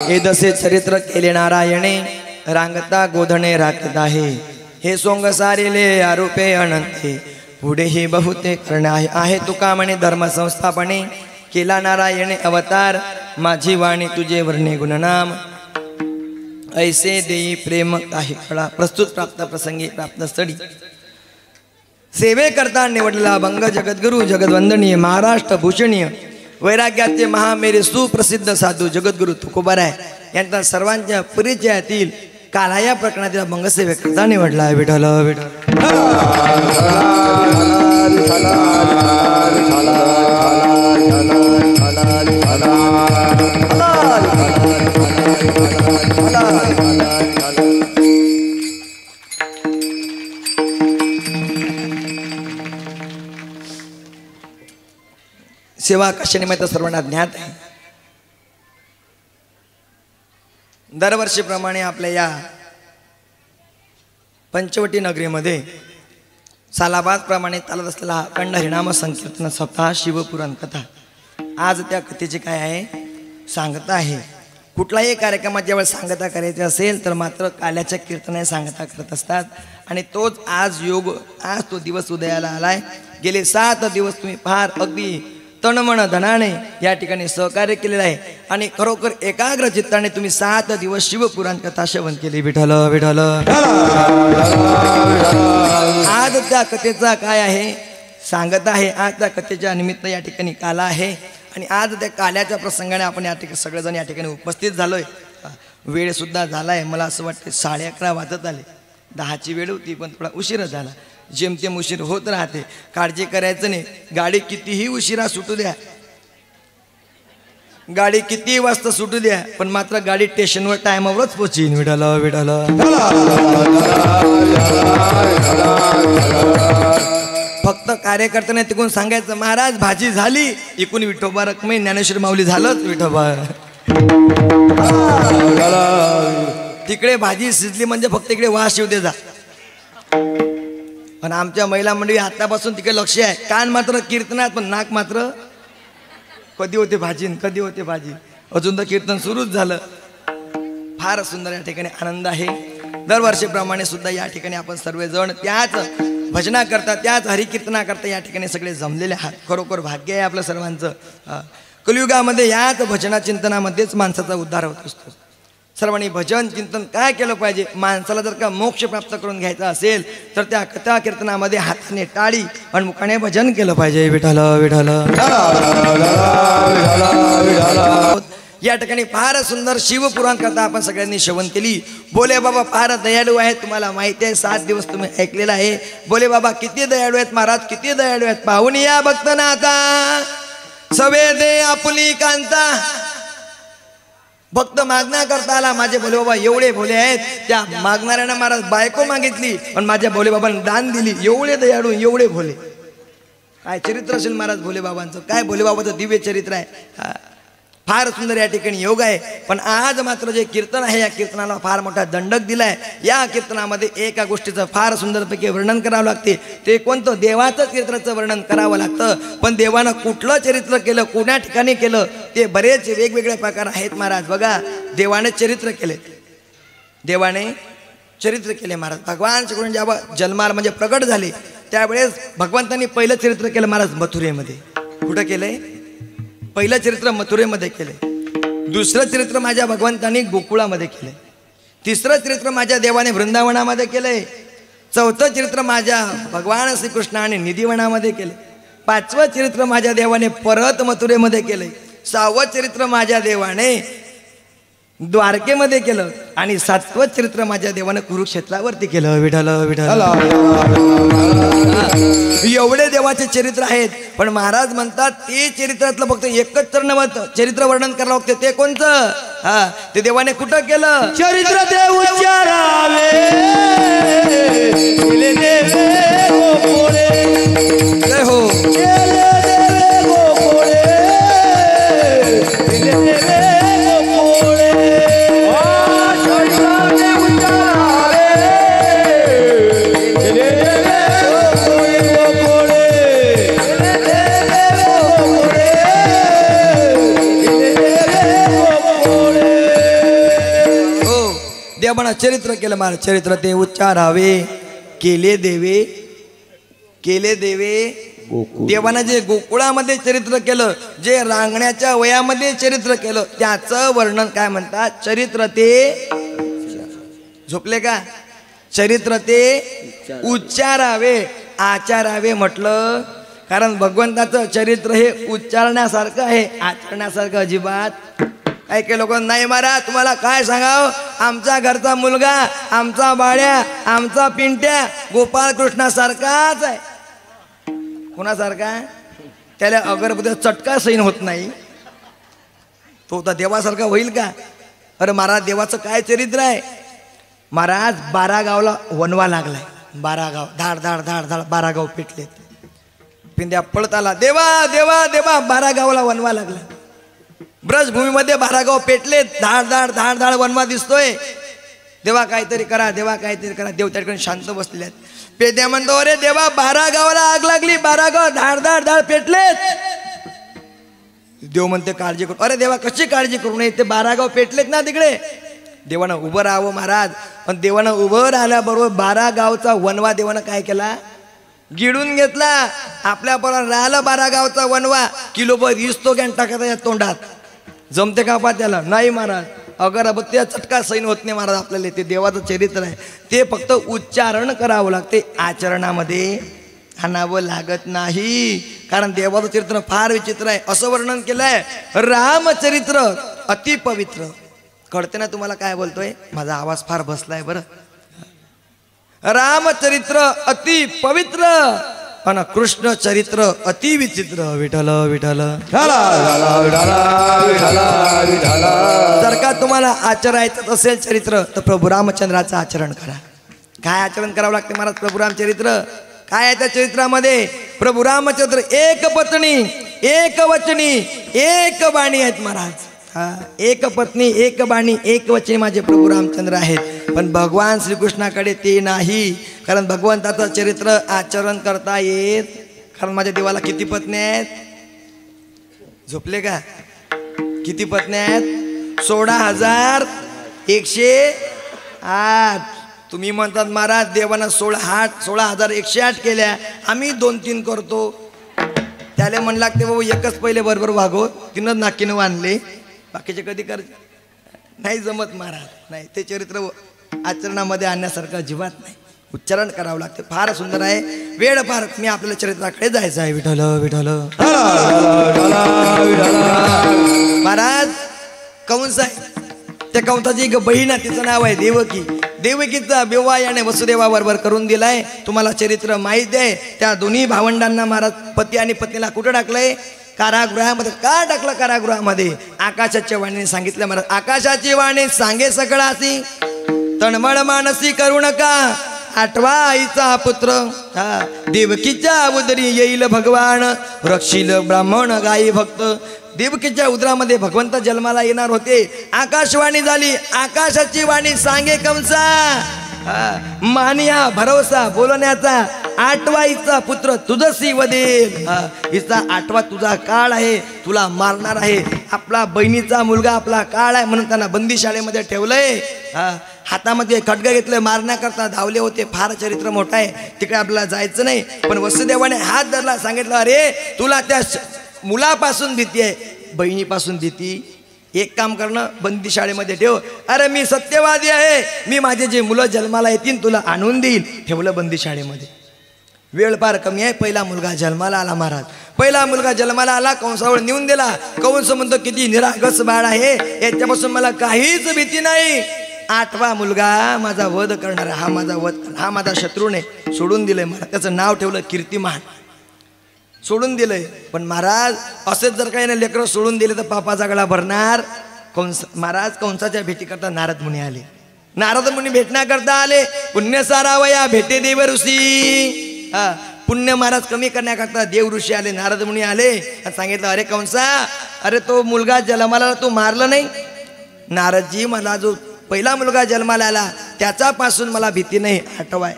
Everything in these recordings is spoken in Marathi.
हे दसे चरित्र केले नारायणे रांगता गोधणे राखत आहे। हे सोंग सारेले आरोपे अनंते पुढे ही बहुते करणे आहे। तुका म्हणे धर्म संस्थापने केला नारायणे अवतार माझी वाणी तुझे वर्णे गुणनाम ऐसे देई प्रेम काही कळा। प्रस्तुत प्राप्त प्रसंगी प्राप्त स्थळी सेवे करता निवडला भंग जगद्गुरु जगद्वंदनीय महाराष्ट्र भूषणीय वैराग्याचे महामेरे सुप्रसिद्ध साधू जगद्गुरु तुकोबाराय यांचा सर्वांच्या परिचयातील काला या प्रकरणातील भंगसेवे करता निवडला। विठ्ठल सेवा कशानिमित्त सर्वांना ज्ञात आहे। दरवर्षीप्रमाणे आपल्या या पंचवटी नगरीमध्ये सालाबाद प्रमाणे चालत असलेला अखंड हरिनाम संकीर्तन सप्ताह शिवपुराण कथा आज त्या कथेची काय आहे सांगता आहे। कुठलाही कार्यक्रमात ज्यावेळी सांगता करायची असेल तर मात्र काल्याच्या कीर्तनाने सांगता करत असतात आणि तोच आज योग आज तो दिवस उदयाला आलाय। गेले 7 दिवस तुम्ही फार अगदी तणमण धनाने या ठिकाणी सहकार्य केलेलं आहे आणि खरोखर एकाग्र चित्ताने तुम्ही 7 दिवस शिवपुराण कथा श्रवण केली। विठ्ठल विठ्ठल आज त्या कथेचा काय आहे सांगत आहे। आज त्या कथेच्या निमित्त या ठिकाणी काला आहे आणि आज त्या काल्याच्या प्रसंगाने आपण या ठिकाणी सगळेजण या ठिकाणी उपस्थित झालोय। वेळ सुद्धा झालाय मला असं वाटतं 11:30 वाजत आले। 10ची वेळ होती पण थोडा उशीर झाला। जेमतेम उशीर होत राहते काळजी करायचं नाही। गाडी कितीही उशिरा सुटू द्या गाडी किती वाजता सुटू द्या पण मात्र गाडी स्टेशनवर टायमावरच पोहोचीन। विठ्ठल विठ्ठल फक्त कार्यकर्त्याने तिकडून सांगायचं महाराज भाजी झाली इकून विठोबा रकमे ज्ञानेश्वर माऊली झालंच विठोबा तिकडे भाजी शिजली म्हणजे फक्त इकडे वास येऊ दे जा। पण आमच्या महिला मंडळी आतापासून तिकडे लक्ष आहे कान मात्र कीर्तनात पण नाक मात्र कधी होते भाजी कधी होते भाजी। अजून तर कीर्तन सुरूच झालं। फार सुंदर या ठिकाणी आनंद आहे। दरवर्षीप्रमाणे सुद्धा या ठिकाणी आपण सर्वजण त्याच भजना करता त्याच हरिकीर्तना करता या ठिकाणी सगळे जमलेले आहात। खरोखर भाग्य आहे आपल्या सर्वांचं। कलियुगामध्ये याच भजना चिंतनामध्येच माणसाचा उद्धार होत असतो। सर्वांनी भजन चिंतन काय केलं पाहिजे माणसाला जर का मोक्ष प्राप्त करून घ्यायचा असेल तर त्या कथा कीर्तनामध्ये हाताने टाळी आणि मुखाने भजन केलं पाहिजे। विठ्ठल विठ्ठल या ठिकाणी फार सुंदर शिवपुराण कथा आपण सगळ्यांनी श्रवण केली। बोले बाबा फार दयाळू आहेत तुम्हाला माहिती आहे 7 दिवस तुम्ही ऐकलेलं आहे। बोले बाबा किती दयाळू आहेत महाराज किती दयाळू आहेत पाहून या भक्तनाथा सवे दे आपुली कांता। भक्त मागण्या करता आला माझे भोले बाबा एवढे भोले आहेत त्या मागणाऱ्यांना महाराज बायको मागितली पण माझ्या भोले बाबांनी दान दिली। एवढे दयाळू एवढे भोले काय चरित्र असेल महाराज भोले बाबांचं काय भोले बाबाचं दिव्य चरित्र आहे। फार सुंदर या ठिकाणी योग आहे। पण आज मात्र जे कीर्तन आहे या कीर्तनाला फार मोठा दंडक दिलाय। या कीर्तनामध्ये एका गोष्टीचं फार सुंदरपैकी वर्णन करावं लागते ते कोणतं देवाचं चरित्राचं वर्णन करावं लागतं। पण देवानं कुठलं चरित्र केलं कोण्या ठिकाणी केलं ते बरेच वेगवेगळे प्रकार आहेत महाराज। बघा देवाने चरित्र केले देवाने चरित्र केले महाराज। भगवान श्रीकृष्ण जेव्हा जन्माला म्हणजे प्रगट झाले त्यावेळेस भगवंतांनी पहिलं चरित्र केलं महाराज मथुरेमध्ये। कुठं केलंय पहिलं चरित्र मथुरेमध्ये केले। दुसरं चरित्र माझ्या भगवंतांनी गोकुळामध्ये केले। तिसरं चरित्र माझ्या देवाने वृंदावनामध्ये केले। चौथं चरित्र माझ्या भगवान श्रीकृष्णाने निधिवनामध्ये केले। 5वं चरित्र माझ्या देवाने परत मथुरेमध्ये केले। 6वं चरित्र माझ्या देवाने द्वारकेमध्ये केलं आणि 7वं चरित्र माझ्या देवाने कुरुक्षेत्रावरती केलं। विठ्ठल विठ्ठल एवढे देवाचे चरित्र आहेत पण महाराज म्हणतात ते चरित्रातलं फक्त एकच चरित्र वर्णन करावं लागतं ते कोणतं ते देवाने कुठं केलं चरित्र देव उच्चारावे जय हो देवानं चरित्र केलं महाराज. चरित्र ते उच्चारावे, केले देवे देवानं जे गोकुळामध्ये चरित्र केलं, जे रांगण्याच्या वयामध्ये चरित्र केलं, त्याचं वर्णन काय म्हणतात? चरित्र ते झोपले का? चरित्र ते उच्चारावे, आचारावे म्हटलं. कारण भगवंताचं चरित्र हे उच्चारण्यासारखं आहे, आचरण्यासारखं अजिबात. काही काही लोक नाही महाराज तुम्हाला काय सांगावं, आमचा घरचा मुलगा, आमचा बाळ्या, आमचा पिंट्या गोपाळकृष्णासारखाच आहे. कोणासारखा? त्याला अगरबत्ती चटका सैन होत नाही, तो तर देवासारखा होईल का? अरे महाराज देवाचं काय चरित्र आहे. महाराज 12 गावला वनवा लागलाय. 12 गाव धाड धाड धाड धाड 12 गाव पेटले. पिंड्या पळत आला, देवा देवा देवा. 12 गावाला वनवा लागला. ब्रजभूमीमध्ये 12 गाव पेटले. धाड धाड धाड धाड वनवा दिसतोय. देवा काहीतरी करा, देवा काहीतरी करा. देव त्याकडे शांत बसलेले आहेत. पेद्या म्हणतो अरे देवा 12 गावाला आग लागली, 12 गाव धाड धाड धाड पेटलेत. देव म्हणते काळजी करू. अरे देवा कशी काळजी करू नये, ते 12 गाव पेटलेत ना तिकडे. देवानं उभं राहावं महाराज. पण देवानं उभं राहिल्याबरोबर 12 गावचा वनवा देवानं काय केला? गिळून घेतला. आपल्या बरोबर राहिलं 12 गावचा वनवा. किलोभर इस्तो घ्यान टाकायचा या तोंडात. जमते का पा त्याला? नाही महाराज. अगरबत्ती चटका सैन होत नाही महाराज. आपल्याला ते देवाचं चरित्र आहे, ते फक्त उच्चारण करावं लागते, आचरणामध्ये आणावं लागत नाही. कारण देवाचं चरित्र फार विचित्र आहे. असं वर्णन केलंय, रामचरित्र अति पवित्र. कळते ना तुम्हाला काय बोलतोय? माझा आवाज फार बसलाय बरं. रामचरित्र अति पवित्र आणि कृष्ण चरित्र अति विचित्र. विठ्ठल विठ्ठल. जर का तुम्हाला आचरायचं असेल चरित्र तर प्रभू रामचंद्राचं आचरण करा. काय आचरण करावं लागते महाराज? प्रभू रामचरित्र काय आहे त्या चरित्रामध्ये? प्रभू रामचंद्र एक पत्नी, एक वचनी, एक बाणी आहेत महाराज. एक पत्नी, एक बाणी, एक वचनी माझे प्रभू रामचंद्र आहेत. पण भगवान श्रीकृष्णाकडे ते नाही. कारण भगवंताचं चरित्र आचरण करता येत. कारण माझ्या देवाला किती पत्नी आहेत? झोपले का? किती पत्नी आहेत? 16,108. तुम्ही म्हणतात महाराज देवानं 16,108 केल्या, आम्ही 2-3 करतो. त्याला म्हण लागते बाबू एकच पहिले बरोबर वागो, 3च नाकीनं वानले, बाकीचे कधी कर. नाही जमत महाराज. नाही, ते चरित्र आचरणामध्ये आणण्यासारखं अजिबात नाही. उच्चारण करावं लागते. फार सुंदर आहे. वेळ फार. मी आपल्याला चरित्राकडे जायचं आहे. विठ्ठल विठ्ठल. महाराज कंस आहे, त्या कंसाची एक बहीण आहे, तिचं नाव आहे देवकी. देवकीचा विवाह याने वसुदेवाबरोबर करून दिलाय. तुम्हाला चरित्र माहिती आहे. त्या दोन्ही भावंडांना महाराज पती आणि पत्नीला कुठं टाकलंय? कारागृहामध्ये. का टाकलं कारागृहामध्ये? आकाशाच्या वाणीने सांगितलं महाराज. आकाशाची वाणी सांगे सकळासी, तळमळ मानसी करू नका. 8वा आईचा पुत्र, देवकीच्या उदरी येईल भगवान, रक्षील ब्राह्मण गाई भक्त. देवकीच्या उदरामध्ये भगवंत जन्माला येणार होते. आकाशवाणी झाली. आकाशाची वाणी सांगे कंसा. मानिया भरोसा बोलण्याचा. 8वा हिचा पुत्र तुझसी वदेल. हिचा 8वा तुझा काळ आहे, तुला मारणार आहे. आपला बहिणीचा मुलगा आपला काळ आहे म्हणून त्यांना बंदीशाळेमध्ये ठेवलंय. हातामध्ये खड्ग घेतलं, मारण्याकरता धावले होते. फार चरित्र मोठं आहे, तिकडे आपल्याला जायचं नाही. पण वसुदेवाने हात धरला, सांगितलं अरे तुला त्या मुलापासून भीती आहे, बहिणीपासून भीती. एक काम करणं, बंदी शाळेमध्ये ठेव. अरे मी सत्यवादी आहे, मी माझे जे मुलं जन्माला येतील तुला आणून देईल. ठेवलं बंदी शाळेमध्ये. वेळ फार कमी आहे. पहिला मुलगा जन्माला आला महाराज. पहिला मुलगा जन्माला आला, कंसावर नेऊन दिला. कंस म्हणतो किती निरागस बाळ आहे, याच्यापासून मला काहीच भीती नाही. 8वा मुलगा माझा वध करणारा, हा माझा वध, हा माझा शत्रूने सोडून दिलंय मला. त्याचं नाव ठेवलं कीर्तिमान. सोडून दिलंय. पण महाराज असेच जर काही लेकरं सोडून दिले तर पापाचा गळा भरणार. महाराज कंसाच्या भेटी करता नारद मुनी आले. नारद मुनी भेटण्याकरता आले. पुण्य सारावया भेटे देव ऋषी. पुण्य महाराज कमी करण्याकरता देव ऋषी आले, नारद मुनी आले आणि सांगितलं अरे कंसा, अरे तो मुलगा जन्माला तू मारलं नाही. नारदजी मला जो पहिला मुलगा जन्माला आला त्याच्यापासून मला भीती नाही, 8वा आहे.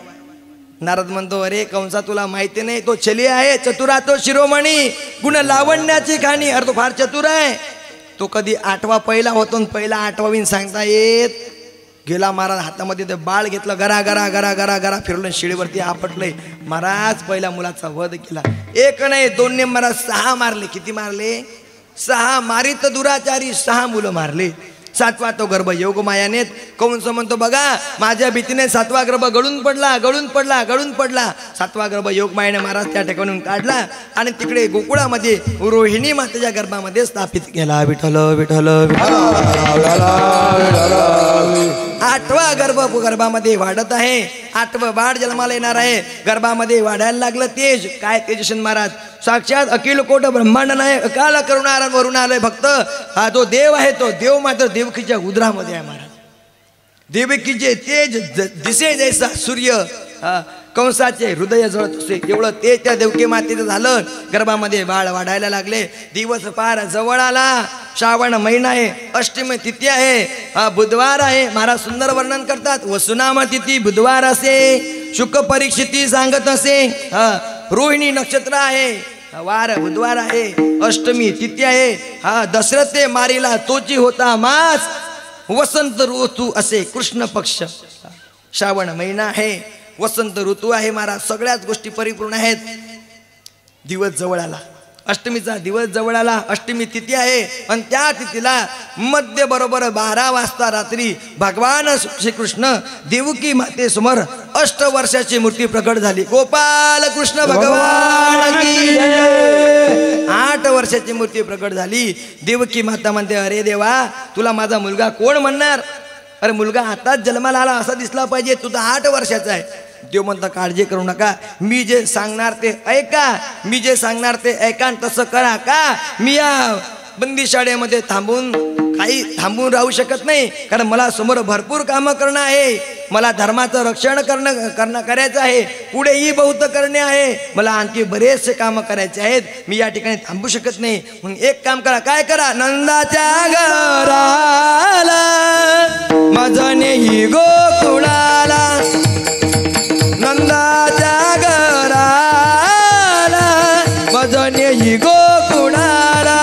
नारद म्हणतो अरे कंसा तुला माहिती नाही, तो छली आहे, चतुरा तो शिरोमणी, गुण लावण्याची खाणी. अरे तो फार चतुर आहे. तो कधी 8वा पहिला होतो, पहिला 8वा विन सांगता येत गेला महाराज, हातामध्ये ते बाळ घेतलं, गरा गरा गरा गरा गरा फिरवलं, शिळीवरती आपटलंय. महाराज पहिल्या मुलाचा वध केला. एक नाही दोन ने महाराज 6 मारले. किती मारले? 6. मारित दुराचारी 6 मुलं मारले. 7वा तो गर्भ योगमायाने. कंस म्हणतो बघा माझ्या भीतीने 7वा गर्भ गळून पडला, गळून पडला, गळून पडला. 7वा गर्भ योगमायाने महाराज त्या ठिकाणून काढला आणि तिकडे गोकुळामध्ये रोहिणी मातेच्या गर्भामध्ये स्थापित केला. विठ्ठल विठ्ठल विठ्ठल. 8वा गर्भामध्ये वाढत आहे. 8वं बाळ जन्माला येणार आहे. गर्भामध्ये वाढायला लागलं तेज. काय तेजशन महाराज? साक्षात अखिल कोट ब्रह्मांड नाही अकाल करुणारा वरून आलोय भक्त. हा जो देव आहे तो देव मात्र देवकीच्या उदरामध्ये आहे महाराज. देवकीचे तेज दिसे जैसा सूर्य कंसाचे हृदय जळत असे एवढं तेज त्या देवकी मातेचं झालं. गर्भामध्ये बाळ वाढायला लागले. दिवस फार जवळ आला. श्रावण महिना आहे. अष्टमी तिथी आहे. बुधवार आहे. महाराज सुंदर वर्णन करतात. वसुनाम तिथी बुधवार असे. शुक परीक्षिती सांगत असे. रोहिणी नक्षत्र आहे. वार बुधवार आहे. अष्टमी तिथी आहे. दशरथे मारिला तोची होता मास. वसंत ऋतू असे कृष्ण पक्ष. श्रावण महिना आहे. वसंत ऋतू आहे महाराज. सगळ्याच गोष्टी परिपूर्ण आहेत. दिवस जवळ आला. अष्टमीचा दिवस जवळ आला. अष्टमी तिथी आहे आणि त्या तिथीला मध्य बरोबर 12 वाजता रात्री भगवान श्रीकृष्ण देवकी माते समोर 8 वर्षाची मूर्ती प्रकट झाली. गोपाल कृष्ण भगवान की जय. 8 वर्षाची मूर्ती प्रकट झाली. देवकी माता म्हणते अरे देवा तुला माझा मुलगा कोण म्हणणार? अरे मुलगा आताच जन्माला आला असा दिसला पाहिजे. तू तर 8 वर्षाचा आहे. देव म्हणता काळजी करू नका. मी जे सांगणार ते ऐका. मी जे सांगणार ते ऐका तसं करा. का मी या बंदीशाळेमध्ये थांबून राहू शकत नाही. कारण मला समोर भरपूर कामं करणं आहे. मला धर्माचं रक्षण करायचं आहे. पुढेही बहुत करणे आहे. मला आणखी बरेचसे कामं करायचे आहेत. मी या ठिकाणी थांबू शकत नाही. म्हणून एक काम करा. काय करा? नंदाच्या घराला माझने ही गोकुळाला. नंदाच्या घराला माझने ही गोकुळाला.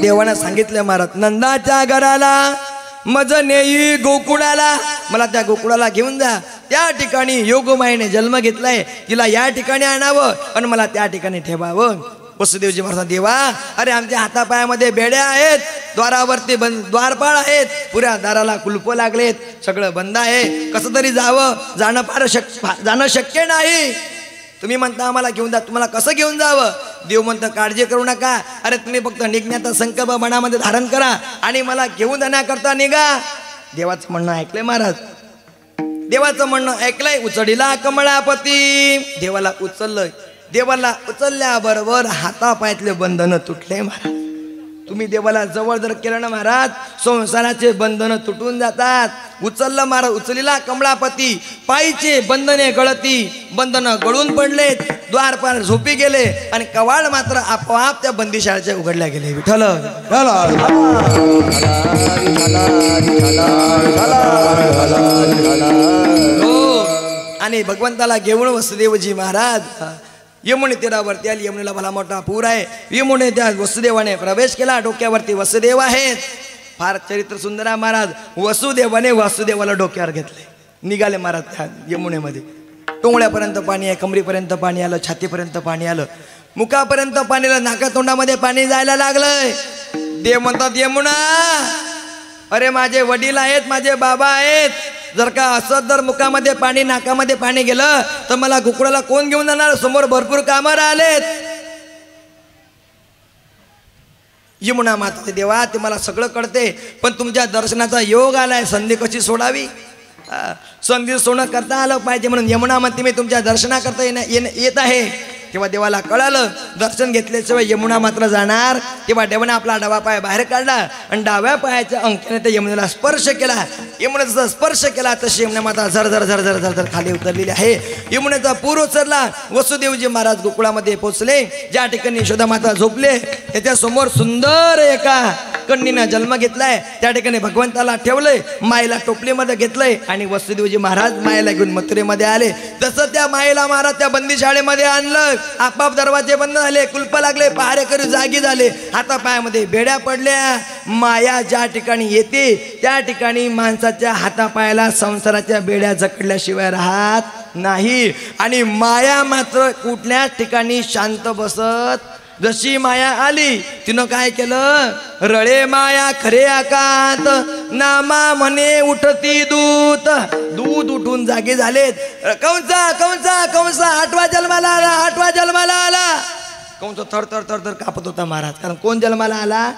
देवानं सांगितलं महाराज नंदाच्या घराला मज नेई गोकुळाला. मला त्या गोकुळाला घेऊन जा. त्या ठिकाणी योगमायेने जन्म घेतलाय. तिला या ठिकाणी आणावं आणि मला त्या ठिकाणी ठेवावं. वसुदेवजी महाराज देवा अरे आमच्या हातापायामध्ये बेड्या आहेत. द्वारावरती द्वारपाळ आहेत. पुऱ्या दाराला कुलप लागलेत. सगळं बंद आहे. कसं तरी जाणं जाणं शक्य नाही. तुम्ही म्हणता आम्हाला घेऊन जा. तुम्हाला कसं घेऊन जावं? देव म्हणतं काळजी करू नका. अरे तुम्ही फक्त निघण्याचा संकल्प मनामध्ये धारण करा आणि मला घेऊन जाण्याकरता निघा. देवाचं म्हणणं ऐकलंय महाराज. देवाचं म्हणणं ऐकलंय. उचडीला कमळापती. देवाला उचललंय. देवाला उचलल्याबरोबर हातापायातले बंधन तुटले महाराज. तुम्ही देवाला जवळ जर केलं ना महाराज संसाराचे बंधन तुटून जातात. उचललं महाराज. उचलीला कमळापती. पायीचे बंधने गळती. बंधन गळून पडलेत. द्वारपार झोपी गेले आणि कवाड मात्र आपोआप त्या बंदीशाळेच्या उघडल्या गेले. विठ्ठल हो. आणि भगवंताला घेऊन वसुदेवजी महाराज यमुने तीरावरती आली. यमुनेला भला मोठा पूर आहे. यमुने त्या वसुदेवाने प्रवेश केला. डोक्यावरती वसुदेव आहेत. फार चरित्र सुंदर आहे महाराज. वसुदेवाने वासुदेवाला डोक्यावर घेतले. निघाले महाराज त्या यमुनेमध्ये. टोंगळ्यापर्यंत पाणी आहे. कमरीपर्यंत पाणी आलं. छातीपर्यंत पाणी आलं. मुखापर्यंत पाणी आलं. नाकातोंडामध्ये पाणी जायला लागलंय. देव म्हणतात यमुना, अरे माझे वडील आहेत, माझे बाबा आहेत, जर का असं जर मुखामध्ये पाणी नाकामध्ये पाणी गेलं तर मला गोकुळाला कोण घेऊन जाणार? समोर भरपूर कामं राहिलेत. यमुना माता, देवा ते मला सगळं कळते, पण तुमच्या दर्शनाचा योग आलाय, संधी कशी सोडावी? संधी सोडणं करता आलं पाहिजे, म्हणून यमुना म्हणते मी तुमच्या दर्शनाकरता येत आहे. तेव्हा देवाला कळालं, दर्शन घेतल्याशिवाय यमुना मात्र जाणार. तेव्हा देवाने आपला डावा पाय बाहेर काढला आणि डाव्या पायाच्या अंगठ्याने त्या यमुनेला स्पर्श केला. यमुनेचा जसा स्पर्श केला तशी यमुना माता झर झर झर झर झर झर खाली उतरलेली आहे. यमुनेचा पूर उचलला. वसुदेवजी महाराज गोकुळामध्ये पोहोचले. ज्या ठिकाणी यशोदा माता झोपले त्याच्या समोर सुंदर एका कन्येनं जन्म घेतलाय. त्या ठिकाणी भगवंताला ठेवलंय, मायेला टोपलीमध्ये घेतलंय आणि वसुदेवजी महाराज मायेला घेऊन मथुरेमध्ये आले. तसं त्या मायेला महाराज त्या बंदी शाळेमध्ये आणलं. आपाप दरवाजे बंद झाले, कुलप लागले, पहारेकरी जागी झाले, हातापायामध्ये बेड्या पडल्या. माया ज्या ठिकाणी येते त्या ठिकाणी माणसाच्या हातापायाला संसाराच्या बेड्या जकडल्याशिवाय राहत नाही. आणि माया मात्र कुठल्याच ठिकाणी शांत बसत. जशी माया आली तिनं काय केलं? रळे माया खरे आकांत, नामा म्हणे उठती दूत. दूत उठून जागे झालेत. कंसा कंसा कंसा, 8वा जन्माला आला, 8वा जन्माला आला. कंस थर थर थर थर कापत होता महाराज, कारण कोण जन्माला आला?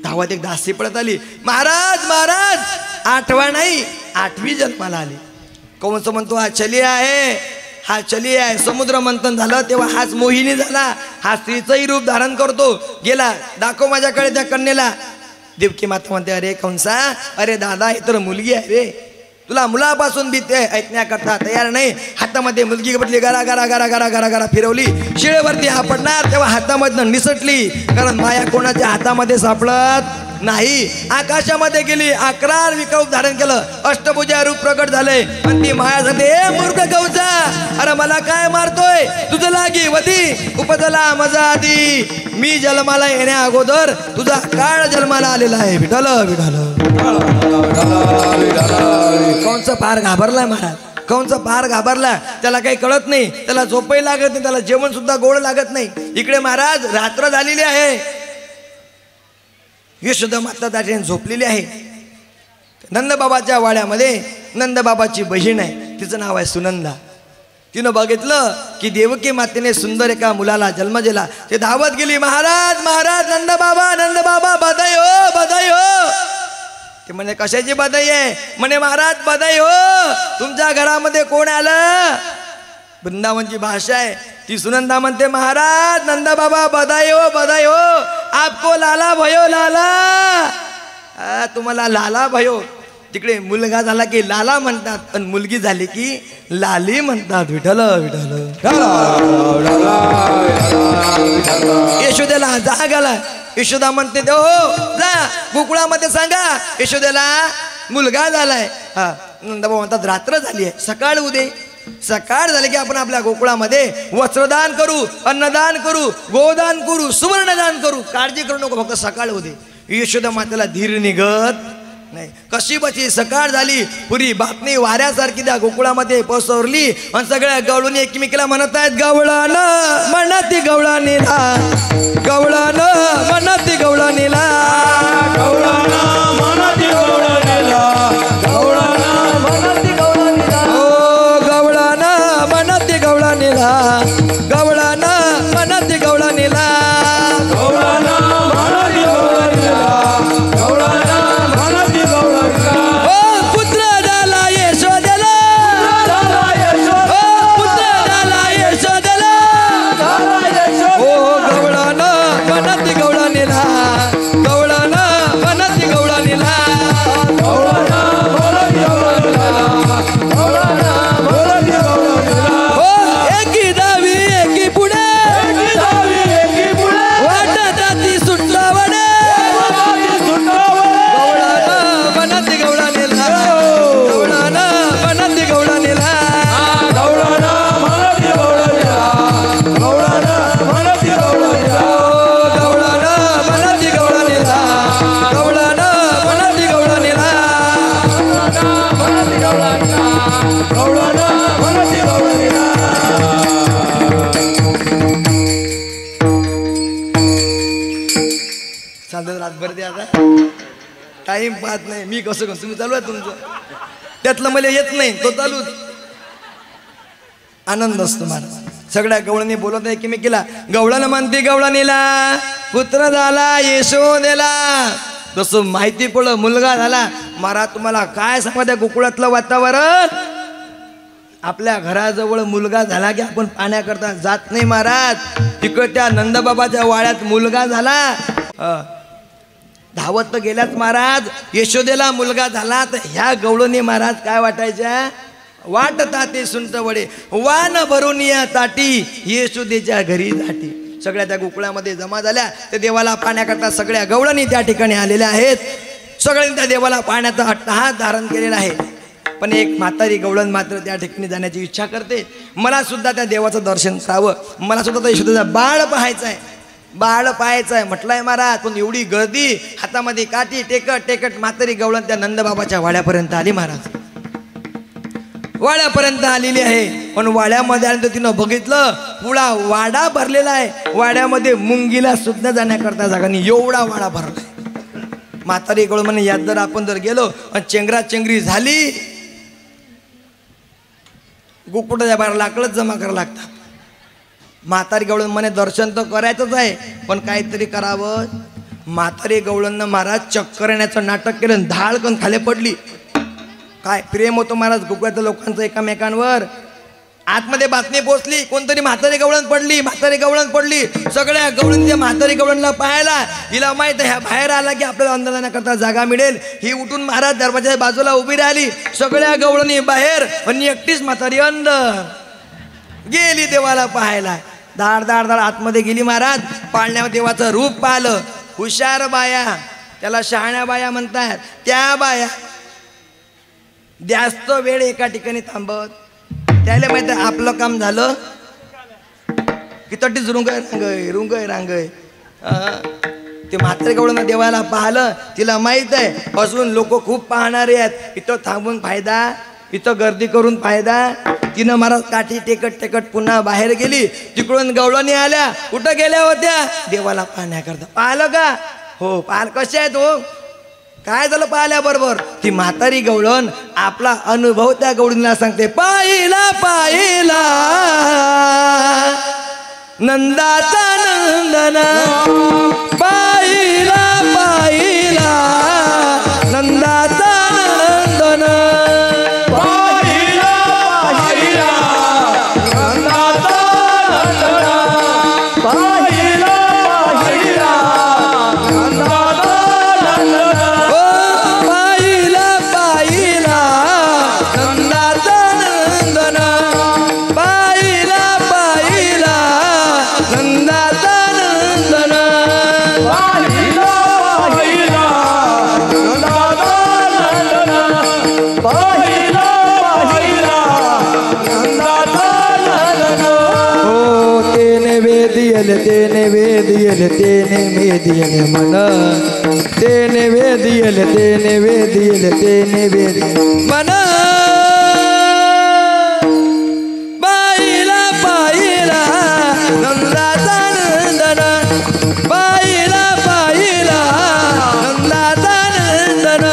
धावत एक दासी पळत आली, महाराज महाराज 8वा नाही 8वी जन्माला आली. कंस म्हणतो हा चली आहे, हा चली आहे. समुद्र मंथन झालं तेव्हा हाच मोहिनी झाला. हा स्त्रीचंही रूप धारण करतो. गेला, दाखव माझ्याकडे त्या कन्येला. देवकी माता म्हणते, अरे कंसा, अरे दादा ही तर मुलगी आहे रे, तुला मुलापासून भीते ऐकण्याकरता तयार नाही. हातामध्ये मुलगी बदली, गरा गरा गरा गरा गरा गरा फिरवली. शिळेवरती हा पडणार तेव्हा हातामधनं निसटली, कारण माया कोणाच्या हातामध्ये सापडत नाही. आकाशामध्ये गेली, 11 विकल्प धारण केलं, अष्टभुजा रूप प्रकट झाले. पण ती माया सांगते, ए मूर्ख कंसा, अरे मला काय मारतोय? तुझं लागी वधी उपजला मजा आधी. मी जन्माला येण्या अगोदर तुझा काळ जन्माला आलेला आहे. विठ्ठल विठ्ठल. कंस फार घाबरलाय महाराज. कंस फार घाबरला. त्याला काही कळत नाही, त्याला झोपही लागत नाही, त्याला जेवण सुद्धा गोड लागत नाही. इकडे महाराज रात्र झालेली आहे. यशोदा माता त्या ठिकाणी झोपलेली आहे. नंदबाबाच्या वाड्यामध्ये नंदबाबाची बहीण आहे, तिचं नाव आहे सुनंदा. तिनं बघितलं की देवकी मातेने सुंदर एका मुलाला जन्म दिला. ते धावत गेली, महाराज महाराज नंदबाबा नंदबाबा, बधाई हो बधाई हो. ते म्हणे कशाची बधाई आहे? म्हणे महाराज बधाई हो, तुमच्या घरामध्ये कोण आलं? वृंदावनची भाषा आहे ती. सुनंदा म्हणते, महाराज नंदा बाबा बधाई हो बधाई हो, आपको लाला भयो लाला. तुम्हाला लाला भयो. तिकडे मुलगा झाला की लाला म्हणतात, पण मुलगी झाली की लाली म्हणतात. विठ्ठल विठ्ठल. यशोदेला जाग आला. यशोदा म्हणते, हो जा गोकुळामध्ये सांगा यशोदेला मुलगा झालाय. नंदाबाबा म्हणतात, रात्र झाली आहे, सकाळ उदे. सकाळ झाले की आपण आपल्या गोकुळामध्ये वस्त्रदान करू, अन्नदान करू, गोदान करू, सुवर्णदान करू. काळजी करू नको, फक्त सकाळ होते. यशोदा मातेला धीर निघत नाही. कशी बची सकाळ झाली, पुरी बातमी वाऱ्यासारखी त्या गोकुळामध्ये पसरली आणि सगळ्या गवळणी एकमेकीला म्हणत आहेत, गवळानं म्हणती गवळणीला, गवळानं म्हणती गवळणीला, गवळानं म्हणती गवळणीला, गवळानं म्हणती गवळणीला, ओ गवळानं म्हणती गवळणीला, गवळानं म्हणती गवळणीला, गवळानं म्हणती गवळणीला, गवळानं म्हणती गवळणीला. ओ पुत्र झाला यशोदेला, पुत्र झाला यशोदेला, ओ गवळानं म्हणती गवळणीला, गवळानं म्हणती चालतं रातभर द्या आता टाईम पाहत नाही मी कसं कसं तुम्ही चालू आहे तुमचं त्यातलं मला येत नाही तो चालूच आनंद असतो मला सगळ्या गवळणी बोलत आहे की मी केला गवळण म्हणते गवळणीला पुत्र झाला यशोदेला तसं माहिती पडलं मुलगा झाला महाराज तुम्हाला काय सांगा त्या गोकुळातलं वातावरण आपल्या घराजवळ मुलगा झाला की आपण पाण्याकरता जात नाही महाराज तिकडे त्या नंदबाबाच्या वाड्यात मुलगा झाला धावत तर गेल्याच महाराज यशोदेला मुलगा झाला तर ह्या गवळणी महाराज काय वाटायच्या वाटता ते सुंट वडे वान भरून या ताटी यशोदेच्या घरी जाटी सगळ्या त्या गोकुळामध्ये जमा झाल्या त्या देवाला पाण्याकरता सगळ्या गवळणी त्या ठिकाणी आलेल्या आहेत सगळ्यांनी त्या देवाला पाण्याचा अट्टहास धारण केलेला आहे पण एक म्हातारी गवळण मात्र त्या ठिकाणी जाण्याची इच्छा करते मला सुद्धा त्या देवाचं दर्शन करावं मला सुद्धा त्या यशोदेचा बाळ पाहायचा आहे बाळ पाहायचं आहे म्हटलंय महाराज पण एवढी गर्दी हातामध्ये काठी टेकट टेकट म्हातारी गवळण त्या नंदबाबाच्या वाड्यापर्यंत आली महाराज वाड्यापर्यंत आलेली आहे पण वाड्यामध्ये आल्यानंतर तिनं बघितलं पुढा वाडा भरलेला आहे वाड्यामध्ये मुंगीला सुद्धा जाण्याकरता जागा नाही एवढा वाडा भरलाय म्हातारी गवळण म्हणे यात जर आपण जर गेलो आणि चेंगरा चेंगरी झाली गोकुळाच्या बाहेर लाकडच जमा करावं लागतात म्हातारी गवळण म्हणे दर्शन तर करायचंच आहे पण काहीतरी करावं म्हातारी गवळणनं महाराज चक्कर येण्याचं नाटक केलं धाळकन खाली पडली काय प्रेम होतं महाराज गोकुळाच्या लोकांचं एकमेकांवर आतमध्ये बातमी पोचली कोणतरी म्हातारी गवळण पडली सगळ्या गवळणीच्या म्हातारी गवळणला पाहायला हिला माहित ह्या बाहेर आला की आपल्याला अंदर जाण्याकरता जागा मिळेल ही उठून महाराज दरवाजाच्या बाजूला उभी राहिली सगळ्या गवळणी बाहेर आणि एकटीच म्हातारी अंदर गेली देवाला पाहायला धाड धाड धाड आतमध्ये गेली महाराज पाळण्यावर देवाचं रूप पाहिलं हुशार बाया त्याला शहाण्या बाया म्हणतात त्या बाया जास्त वेळ एका ठिकाणी थांबत त्याला माहिती आपलं काम झालं की तटीच रुंगय रांगय ते म्हातारी गवळण देवाला पाहिलं तिला माहित आहे अजून लोक खूप पाहणारे आहेत इथं थांबून फायदा इथं गर्दी करून फायदा तिनं महाराज काठी टेकट टेकट पुन्हा बाहेर गेली तिकडून गवळणी आल्या कुठं गेल्या होत्या देवाला पाहण्याकरता पाहिलं का हो पाहिलं कसे आहेत हो काय झालं पाहिल्याबरोबर ती म्हातारी गवळण आपला अनुभव त्या गवळणीला सांगते पाहिला पाहिला नंदाचा नंदना पाहिला पाहिला नंदाचा नंदना तेने वेदियल मन तेने वेदियल मन पाहिला पाहिला नंदाचा नंदन पाहिला पाहिला नंदाचा नंदन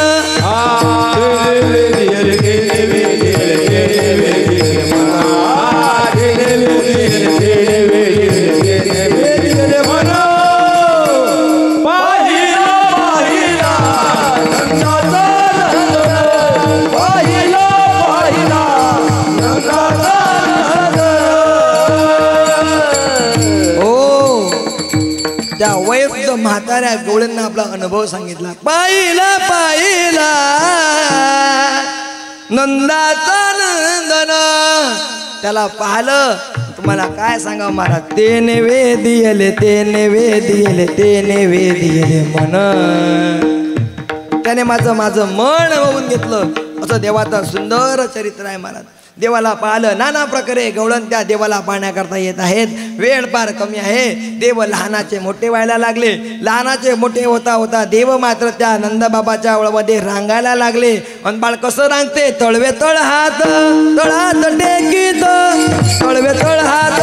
त्या वयस्क म्हाताऱ्या गवळींना आपला अनुभव सांगितला पाहिला पाहिला नंदाचा नंदन त्याला पाहिलं तुम्हाला काय सांगा महाराज तेने वेदियले मन त्याने माझं मन होऊन घेतलं असं देवाचं सुंदर चरित्र आहे महाराज देवाला पाहिलं नाना प्रकारे गवळण त्या देवाला पाहण्याकरता येत आहेत वेळ फार कमी आहे देव लहानाचे मोठे व्हायला लागले लहानाचे मोठे होता होता देव मात्र त्या नंदबाबाच्या वळमध्ये रांगायला लागले आणि बाळ कसं रांगते तळवे तळ हात तळात टेकीत तळवे तळ हात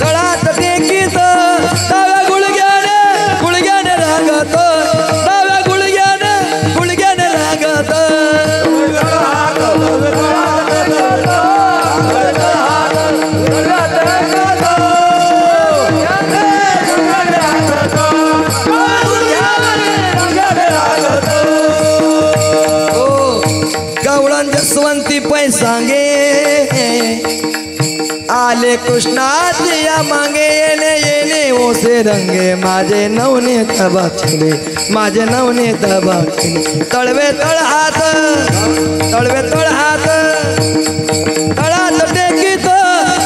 तळात टेकीत तळ गुळग्याने रांगत राधे कृष्णाची या मागे येणे येणे ओसे रंगे माझे नवने तबाखले माझे नवने तबाखले तळवे तळ हात तळवे तळ हात तळात टेकीत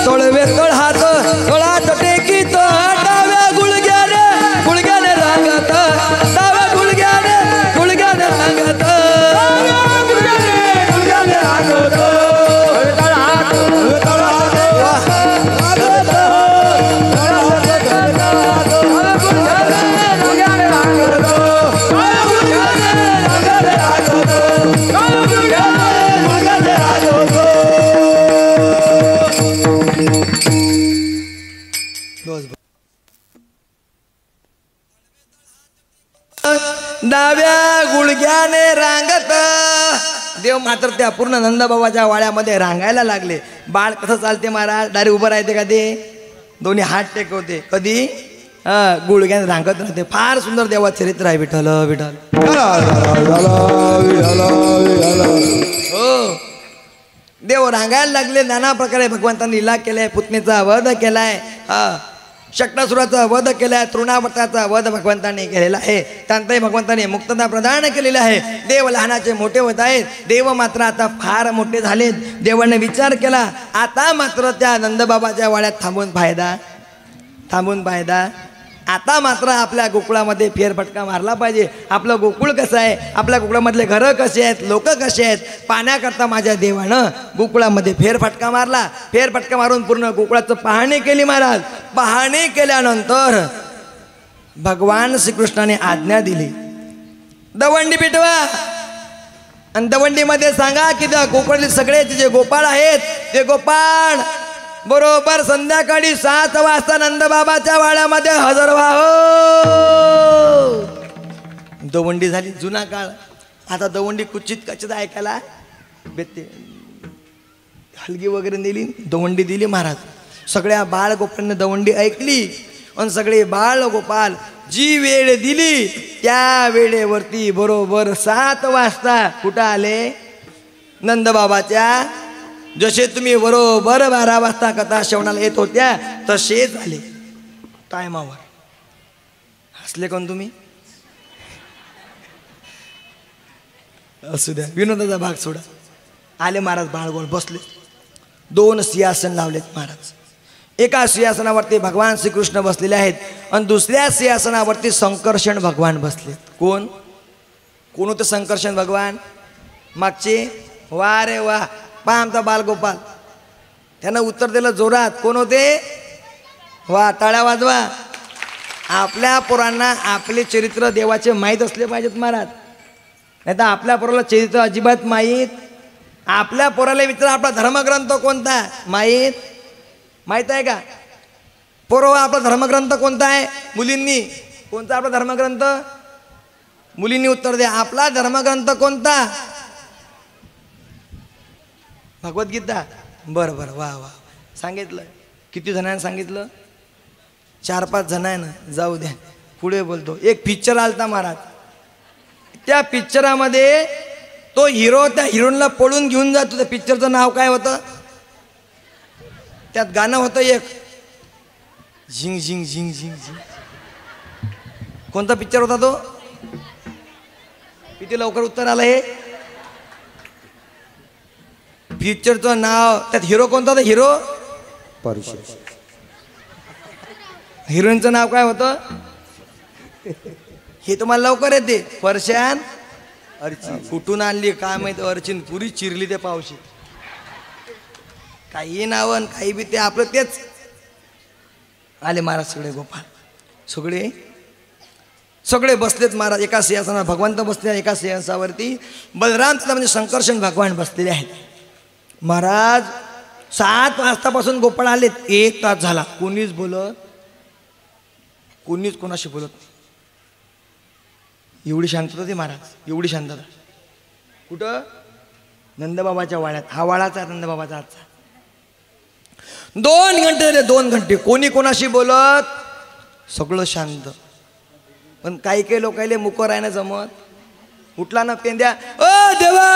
तळवे तळ हात तळात टेकीत डाव्या गुडघ्याने रांगत डाव्या गुडघ्याने रांगत डाव्या गुडघ्याने रांगत देव मात्र त्या पूर्ण नंदबाबाच्या वाड्यामध्ये रांगायला लागले. बाळ कसं चालते महाराज? डायरेक्ट उभं राहते का ते? दोन्ही हात टेकवते. कधी गुडघ्याने रांगत राहते. फार सुंदर देवा चरित्र आहे. विठ्ठल विठ्ठल हो देव रांगायला लागले. नाना प्रकारे भगवंतांनी लीला केलाय. पुतणीचा वध केलाय. शक्टासुराचा वध केलाय. तृणावर्ताचा वध भगवंतांनी केलेला आहे. त्यानंतरही भगवंताने मुक्तता प्रदान केलेली आहे. देव लहानाचे मोठे होत आहेत. देव मात्र आता फार मोठे झालेत. देवाने विचार केला आता मात्र त्या नंदबाबाच्या वाड्यात थांबून फायदा आता मात्र आपल्या गोकुळामध्ये फेरफटका मारला पाहिजे. आपलं गोकुळ कसं आहे? आपल्या गोकुळामधले घरं कसे आहेत? लोक कसे आहेत? पाहण्याकरता माझ्या देवानं गोकुळामध्ये फेरफटका मारला. फेरफटका मारून पूर्ण गोकुळाचं पाहणी केली महाराज. पाहणी केल्यानंतर भगवान श्रीकृष्णाने आज्ञा दिली दवंडी पिटवा आणि दवंडीमध्ये सांगा की गोकुळातले सगळे जे गोपाळ आहेत ते गोपाळ बरोबर संध्याकाळी 7 वाजता नंदबाबाच्या वाड्यामध्ये हजर व्हा. दवंडी झाली. जुना काळ. आता दवंडी क्वचित ऐकायला भेटते. हलगी वगैरे दिली दवंडी दिली महाराज. सगळ्या बाळ गोपाळांनी दवंडी ऐकली आणि सगळे बाळ गोपाल जी वेळ दिली त्या वेळेवरती बरोबर 7 वाजता कुठं आले? नंदबाबाच्या. जसे तुम्ही बरोबर 12 वाजता कथा श्रवणाला येत होत्या तसे झाले टायमावर. हसले कोण तुम्ही? असू द्या. विनोदाचा भाग सोडा. आले महाराज बाळगोळ बसले. 2 सिंहासन लावलेत महाराज. एका सिंहासनावरती भगवान श्रीकृष्ण बसलेले आहेत आणि दुसऱ्या सिंहासनावरती संकर्षण भगवान बसलेत. कोण होते संकर्षण भगवान? मागचे. वा रे वा. पहा आमचा बालगोपाल. त्यानं उत्तर दिलं जोरात. कोण होते? वा टाळ्या वाजवा. आपल्या पोरांना आपले चरित्र देवाचे माहीत असले पाहिजेत महाराज. नाही तर आपल्या पोराला चरित्र अजिबात माहीत. आपल्या पोराला विचारा आपला धर्मग्रंथ कोणता माहीत आहे का? पोरं आपला धर्मग्रंथ कोणता आहे? मुलींनी कोणता आपला धर्मग्रंथ? मुलींनी उत्तर द्या. आपला धर्मग्रंथ कोणता? भगवद्गीता. बरं बरं वा वा. सांगितलं. किती जणांनी सांगितलं? 4-5 जणांना. जाऊ द्या पुढे बोलतो. एक पिक्चर आलता महाराज. त्या पिक्चरामध्ये तो हिरो त्या हिरोईनला पळून घेऊन जातो. त्या पिक्चरचं नाव काय होतं? त्यात गाणं होतं एक झिंग झिंग झिंग झिंग झिंग. कोणता पिक्चर होता तो? किती लवकर उत्तर आलं हे? पिक्चरचं नाव. त्यात हिरो कोणता होता? हिरो हिरोईनचं नाव काय होतं? हे तुम्हाला लवकर येते. परशान अर्चिन. कुठून आणली काय माहिती अर्चिन? पुरी चिरली ते पावशी. काही नावन काही बी ते आपलं तेच. आले महाराज सगळे गोपाल. सगळे बसलेत महाराज एका सिंहासनावर. भगवंत बसले एका सिंहासनावरती. बलराम म्हणजे संकर्षण भगवान बसलेले आहेत. महाराज 7 वाजतापासून गोपाळ आलेत. 1 तास झाला. कोणीच कोणाशी बोलत नाही. एवढी शांतता ती महाराज. एवढी शांतता कुठं? नंदबाबाच्या वाड्यात. हा वाडाचा नंदबाबाचा आजचा. 2 घंटे कोणी कोणाशी बोलत. सगळं शांत. पण काही लोकायले मुकं राहणं जमत. उठला ना पेंद्या. ओ देवा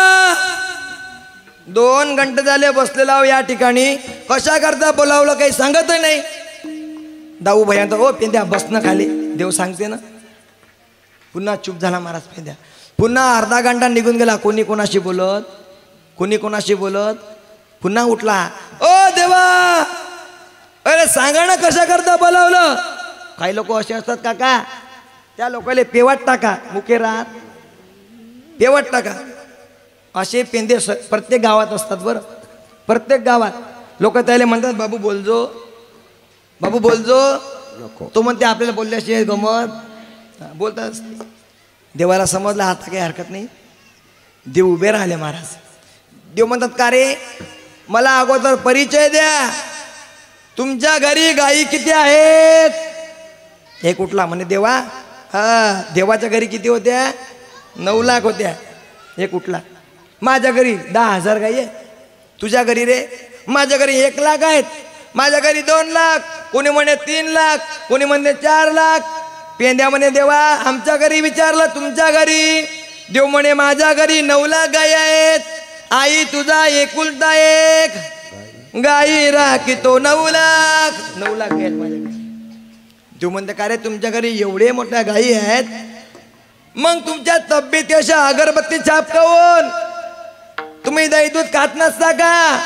2 घंटे झाले बसलेला आहो या ठिकाणी. कशा करता बोलावलं काही सांगत नाही. दाऊ भैया ओ पेंद्या बसणं खाली, देव सांगते ना. पुन्हा चूप झाला महाराज पेंद्या. पुन्हा अर्धा घंटा निघून गेला. कोणी कोणाशी बोलत. पुन्हा उठला. ओ देवा, अरे सांगा ना कशा करता बोलावलं. काही लोक असे असतात काका, त्या लोकांना पेवाट टाका, मुके राहत पेवाट टाका. असे पेंदे प्रत्येक गावात असतात बरं. प्रत्येक गावात लोक त्याला म्हणतात बाबू बोलजो. तो म्हणते आपल्याला बोलल्याशिवाय गमत. बोलतात. देवाला समजला आता काही हरकत नाही. देव उभे राहिले महाराज. देव म्हणतात का रे, मला अगोदर परिचय द्या. तुमच्या घरी गायी किती आहेत? हे कुठला म्हणे देवा. हा, देवाच्या घरी किती होत्या? 9 लाख होत्या. हे कुठला? माझ्या घरी 10,000 गायी आहे. तुझ्या घरी रे? माझ्या घरी 1 लाख आहेत. माझ्या घरी 2 लाख, कोणी म्हणे 3 लाख, कोणी म्हणे 4 लाख. पेंद्या म्हणे देवा आमच्या घरी विचारलं, तुमच्या घरी? देव म्हणे माझ्या घरी 9 लाख गायी आहेत. आई तुझा एकुलता एक, गायी राखी तो 9 लाख. 9 लाख आहेत माझ्या घरी. देव म्हणते का रे तुमच्या घरी एवढे मोठ्या गायी आहेत, मग तुमच्या तब्येती अशा अगरबत्ती छाप काऊन? तुम्ही दही दूध खात नसता का?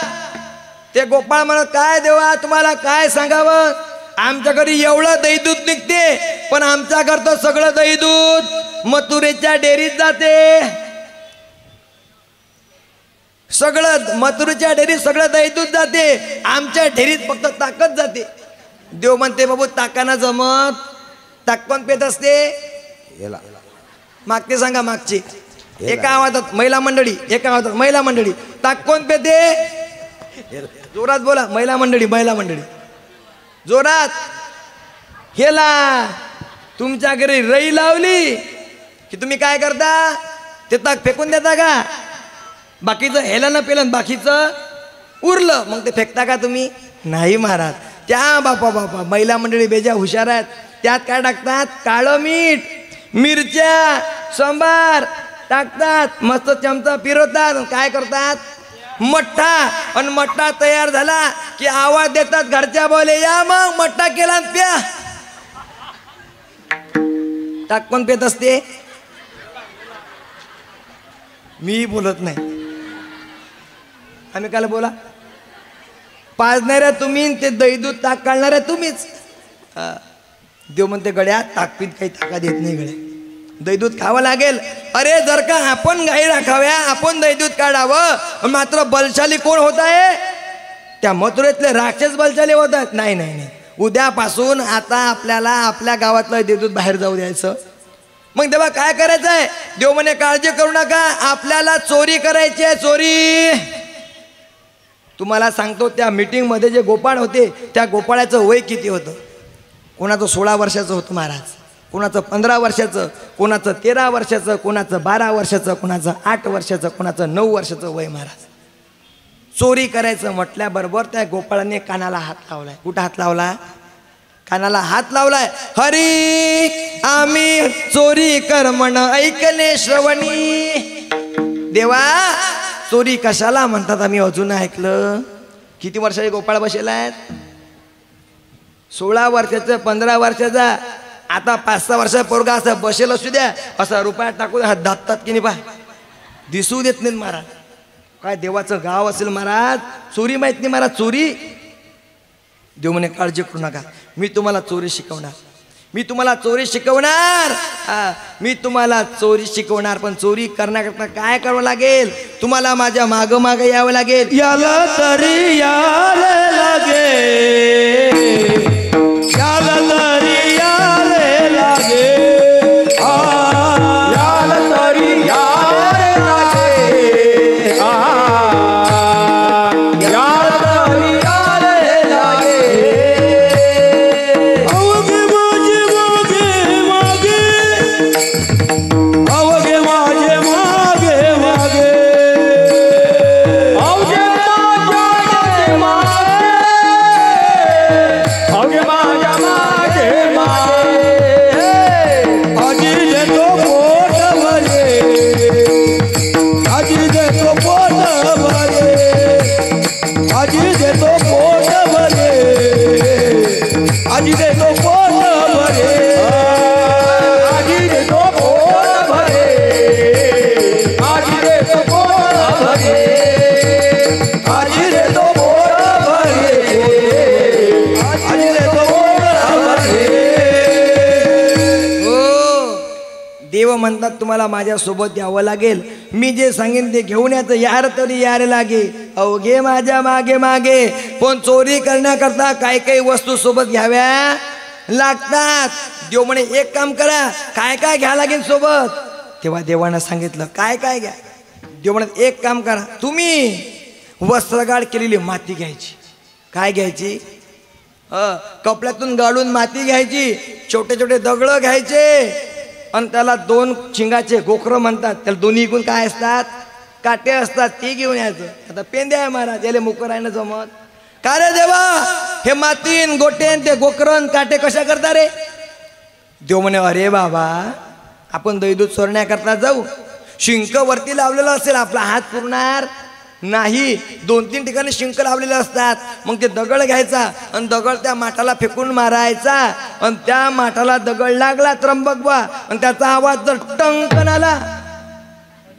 ते गोपाळ म्हणत काय देवा तुम्हाला काय सांगावं, आमच्या घरी एवढं दही दूध निघते, पण आमच्या घरचं सगळं दही दूध मथुरेच्या डेअरीत जाते. सगळं मथुरेच्या डेअरीत सगळं दही दूध जाते, आमच्या डेअरीत फक्त ताकद जाते. देव म्हणते बाबू ताकाना जमत. ताक कोण पेत असते? मागते सांगा मागची. एका आवाजात महिला मंडळी, एका आवाजात महिला मंडळी. ताक कोण पेते? जोरात बोला. महिला मंडळी, महिला मंडळी जोरात. हेला तुमच्या घरी रई लावली की तुम्ही काय करता? ते ताक फेकून देता का? बाकीचं हेला न पेलं, बाकीचं उरलं मग ते फेकता का तुम्ही? नाही महाराज. त्या बापा महिला मंडळी बेजा हुशार आहेत. त्यात काय टाकतात? काळं मीठ, मिरच्या, सांबार टाकतात, मस्त चमचा फिरवतात. काय करतात? मठ्ठा. आणि मठ्ठा तयार झाला की आवाज देतात घरच्या बोले या मग मठ्ठा केला प्या. टाक कोण पेत असते? मी बोलत नाही. आम्ही काला बोला? पाजणाऱ्या तुम्ही, ते दही दूध ताक काढणाऱ्या तुम्हीच. देव म्हणते गड्या ताकपीत काही ताकद येत नाही गड्या, दही दूध खावं लागेल. अरे जर का आपण गाई राखाव्या, आपण दही दूध काढावं, मात्र बलशाली कोण होत आहे? त्या मथुरेतले राक्षस बलशाली होत आहेत. नाही नाही नाही, उद्यापासून आता आपल्याला आपल्या गावातलं दही दूध बाहेर जाऊ द्यायचं. मग तेव्हा काय करायचं आहे? देव म्हणे काळजी करू नका, आपल्याला चोरी करायची आहे. चोरी. तुम्हाला सांगतो त्या मीटिंगमध्ये जे गोपाळ होते, त्या गोपाळाचं वय किती होतं? कोणाचं 16 वर्षाचं होतं महाराज, कोणाचं 15 वर्षाचं, कोणाचं 13 वर्षाचं, कोणाचं 12 वर्षाचं, कोणाचं 8 वर्षाचं, कोणाचं 9 वर्षाचं वय महाराज. चोरी करायचं म्हटल्याबरोबर त्या गोपाळाने कानाला हात लावलाय. कुठं हात लावला? कानाला हात लावलाय. हरी आम्ही चोरी कर म्हण ऐकले श्रवणी. देवा चोरी कशाला म्हणतात आम्ही अजून ऐकलं. किती वर्षाचे गोपाळ बसेला आहेत? 16 वर्षाचं, 15 वर्षाचा. आता 5-6 वर्षाचा पोरगा असं बसेल असू द्या, असा रुपया टाकून हात दातात की नाही पा, दिसू देत नाही महाराज. काय देवाचं गाव असेल महाराज, चोरी माहित नाही महाराज. चोरी. देव म्हणे काळजी करू नका, मी तुम्हाला चोरी शिकवणार, मी तुम्हाला चोरी शिकवणार. मी तुम्हाला चोरी शिकवणार. पण चोरी करण्याकरता काय करावं लागेल? तुम्हाला माझ्या माग माग यावं लागेल. याला तरी याले लागे, याला तरी याले लागे, याला तरी याले लागे, याला तरी याले लागे. अवघे माझे मागे मागे, अवघे माझे मागे मागे, अवघे माझे मागे, अवघे माझ्या मागे मागे. आजी देतो पोट भरे, आजी देतो पोट भरे. देव म्हणतात तुम्हाला माझ्यासोबत यावं लागेल, मी जे सांगेन ते घेऊन याचं, यार तरी यार लागे अवघे माझ्या मागे मागे. पण चोरी करण्याकरता काही काही वस्तू सोबत घ्याव्या लागतात. देव म्हणे एक काम करा, काय काय घ्या लागेल सोबत. तेव्हा देवानं सांगितलं काय काय घ्या. देव म्हणत एक काम करा, तुम्ही वस्त्रगाळ केलेली माती घ्यायची. काय घ्यायची? कपड्यातून गाळून माती घ्यायची, छोटे छोटे दगड घ्यायचे आणि त्याला 2 शिंगाचे गोखरं म्हणतात, त्याला दोन्ही इकून काय असतात, काटे असतात, ते घेऊन यायचं. आता पेंद्या आहे महाराज, याला मोकर आहे ना जमत. का रे देवा, हे मातीन गोटेन ते गोकरण काटे कशा करता रे? देव म्हणे अरे बाबा, आपण दही दूध चोरण्याकरता जाऊ, शिंक वरती लावलेलं असेल, आपला हात पुरणार नाही. 2-3 ठिकाणी शिंक लावलेले असतात. मग ते दगड घ्यायचा आणि दगड त्या माठाला फेकून मारायचा आणि त्या माठाला दगड लागला त्र्यंबक बा आणि त्याचा आवाज जर टंकन आला,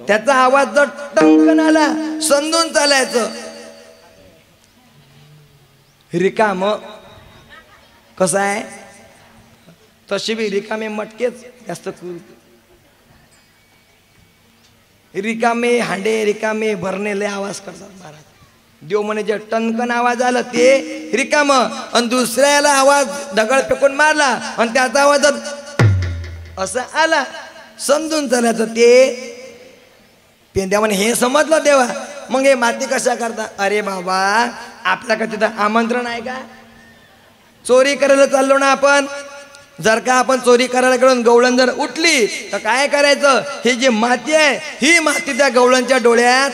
त्याचा आवाज जर टंकन आला, समजून चालायचं रिकाम. कसं आहे, तशी बी रिकामे मटकेच जास्त रिकामे हांडे रिकामे भरणे लय आवाज करतात महाराज. देव म्हणे जे टणकन आवाज आला ते रिकाम आणि दुसऱ्याला आवाज दगड फेकून मारला आणि त्याचा आवाज असं आला, समजून चालायचं ते पेंद्या. म्हणे हे समजलं देवा, मग हे माती कशा करता? अरे बाबा, आपल्या का तिथं आमंत्रण आहे का? चोरी करायला चाललो ना आपण. जर का आपण चोरी करायला गेलो, गवळण जर उठली तर काय करायचं? ही जी माती आहे, ही माती त्या गवळणच्या डोळ्यात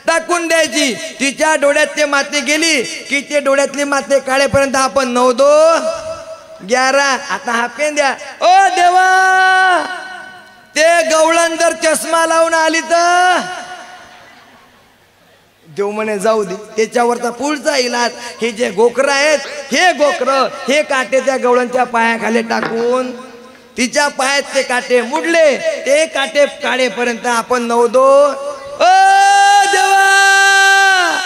टाकून द्यायची. तिच्या डोळ्यात ते माती गेली की ते डोळ्यातली माती काढेपर्यंत आपण 9-2-11. आता हा पेंद्या, ओ देवा, ते गवळण जर चष्मा लावून आली तर देव म्हणे जाऊ दे, त्याच्यावरचा पुढचा इलाज. हे जे गोकर आहेत, हे गोकर हे काटे त्या गवळणच्या पायाखाली टाकून तिच्या पायात ते काटे मुडले, ते काटे काढेपर्यंत आपण 9-2. ओ देवा,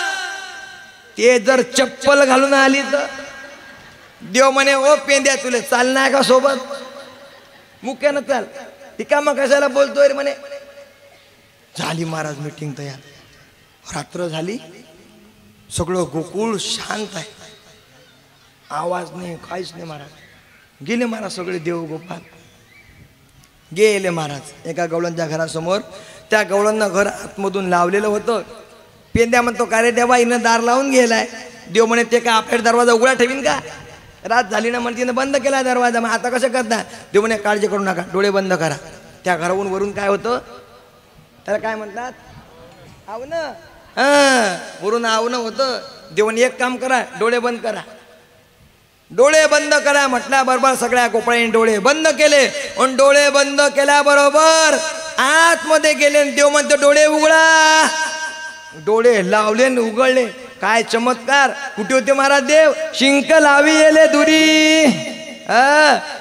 ते जर चप्पल घालून आली तर देव म्हणे ओ पेंद्या, तुला चालणार का सोबत? मुक्यानं चाल, ती का मग कशाला बोलतोय रे म्हणे. झाली महाराज मीटिंग तयार. रात्र झाली, सगळं गोकुळ शांत आहे, आवाज नाही, काहीच नाही. महाराज गेले, महाराज सगळे देव गोपाल गेले महाराज एका गवळणच्या घरासमोर. त्या गवळणनं घर आतमधून लावलेलं होतं. पेंद्या म्हणतो का रे देवा, हिनं दार लावून गेलाय. देव म्हणे ते का आपल्या दरवाजा उघडा ठेवीन का? रात झाली ना म्हणते, तिनं बंद केला दरवाजा. मग आता कसं करता? देव म्हणे काळजी करू नका, डोळे बंद करा. त्या घरावरून वरून काय होतं, त्याला काय म्हणतात, आवनं. वरून आवनं होतं. देवाने एक काम करा, डोळे बंद करा. डोळे बंद करा म्हटल्याबरोबर सगळ्या गोपाळांनी डोळे बंद केले आणि डोळे बंद केल्याबरोबर आतमध्ये गेले. देव म्हणतो डोळे उघडा. डोळे लावले आणि उघडले. काय चमत्कार! कुठे होते महाराज देव? शिंक लावी येले दुरी.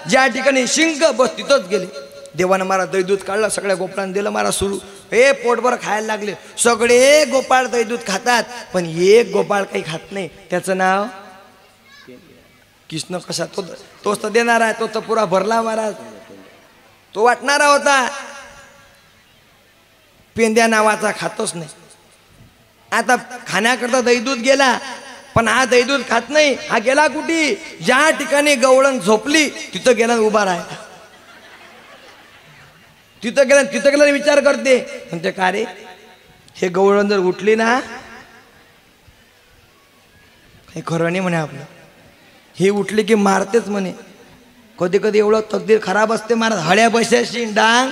ज्या ठिकाणी शिंक बस तिथंच गेले. देवानं महाराज दही दूध काढलं, सगळ्या गोपाळांना दिलं. महाराज सुरू हे पोटभर खायला लागले. सगळे गोपाळ दही दूध खातात, पण एक गोपाळ काही खात नाही. त्याचं नाव कृष्ण. कसा तोच तर देणार आहे, तो तर पुरा भरला महाराज, तो वाटणारा होता. पेंद्या नावाचा खातोच नाही. आता खाण्याकरता दही दूध गेला, पण हा दही दूध खात नाही. हा गेला कुठे? ज्या ठिकाणी गवळण झोपली तिथं गेला, उभा राहिला. तिथं गेला विचार करते, म्हणते का रे, हे गवळण जर उठली ना, काही खरं नाही म्हणे आपलं. हे उठले की मारतेच म्हणे. कधी कधी एवढं तकदीर खराब असते महाराज. हळ्या पैशाशी डांग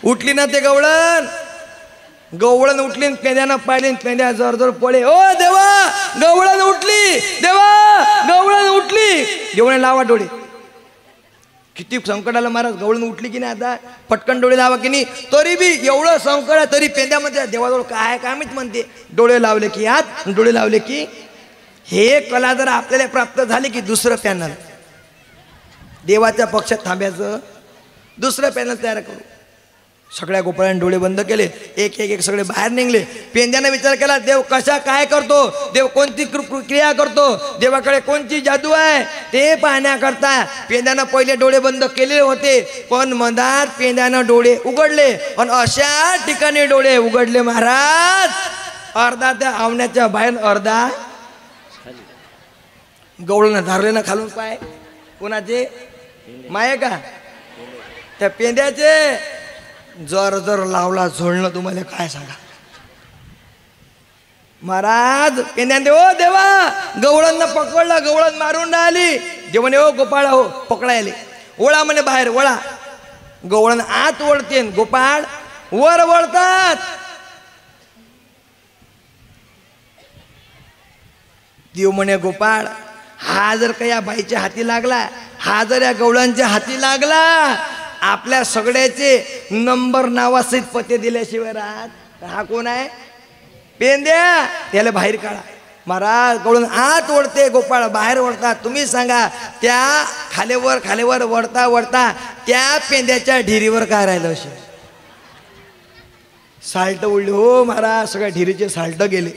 उठली ना, ते गवळण उठली, पेंद्यानं पाहिली, पेंद्या जोर जोर पळे. ओ देवा, गवळण उठली, देवा गवळण उठली. देवाने लावा डोळे. किती संकट आलं महाराज, गवळण उठली की नाही, आता पटकन डोळे लावा की नाही. तरी बी एवढं संकट आहे, तरी पेंद्यामध्ये देवाजवळ काय काय माहित म्हणते. डोळे लावले की आत, डोळे लावले की. हे कला जर आपल्याला प्राप्त झाली की दुसरं पॅनल देवाच्या पक्षात थांब्याचं, दुसरं पॅनल तयार करू. सगळ्या गोपाळांनी डोळे बंद केले, एक एक एक सगळे बाहेर निघले. पेंद्याने विचार केला, देव कशा काय करतो, देव कोणती क्रिया करतो, देवाकडे कोणती जादू आहे ते पाहण्याकरता पेंद्यानं पहिले डोळे बंद केलेले होते. पण मधात पेंद्यानं डोळे उघडले आणि अशा ठिकाणी डोळे उघडले महाराज, अर्धा त्या आवण्याच्या बाहेर, अर्धा गवळण धरले ना खालून पाय. कोणाचे? माये का? त्या पेंद्याचे. जर जर लावला झोडणं तुम्हाला काय सांगा महाराज. पेंद्याने ओ देवा, गवळण पकडलं, गवळण मारून राहिली. जे म्हणे ओ गोपाळ हो पकडायले, ओळा म्हणे बाहेर ओळा. गवळण आत ओढते, गोपाळ वर वळतात. देव म्हणे गोपाळ, हा जर का या बाईच्या हाती लागला, हा जर या गवळांच्या हाती लागला, आपल्या सगळ्याचे नंबर नावासहित पते दिल्याशिवाय राहत. हा कोण आहे? पेंद्या. त्याला बाहेर काढा. महाराज गवळण आत ओढते, गोपाळ बाहेर ओढतात. तुम्ही सांगा त्या खालेवर खालेवर वळता वळता त्या पेंद्याच्या ढिरीवर काय राहिलं असे? साल्ट उडले हो महाराज, सगळ्या ढिरीचे साल्ट गेले.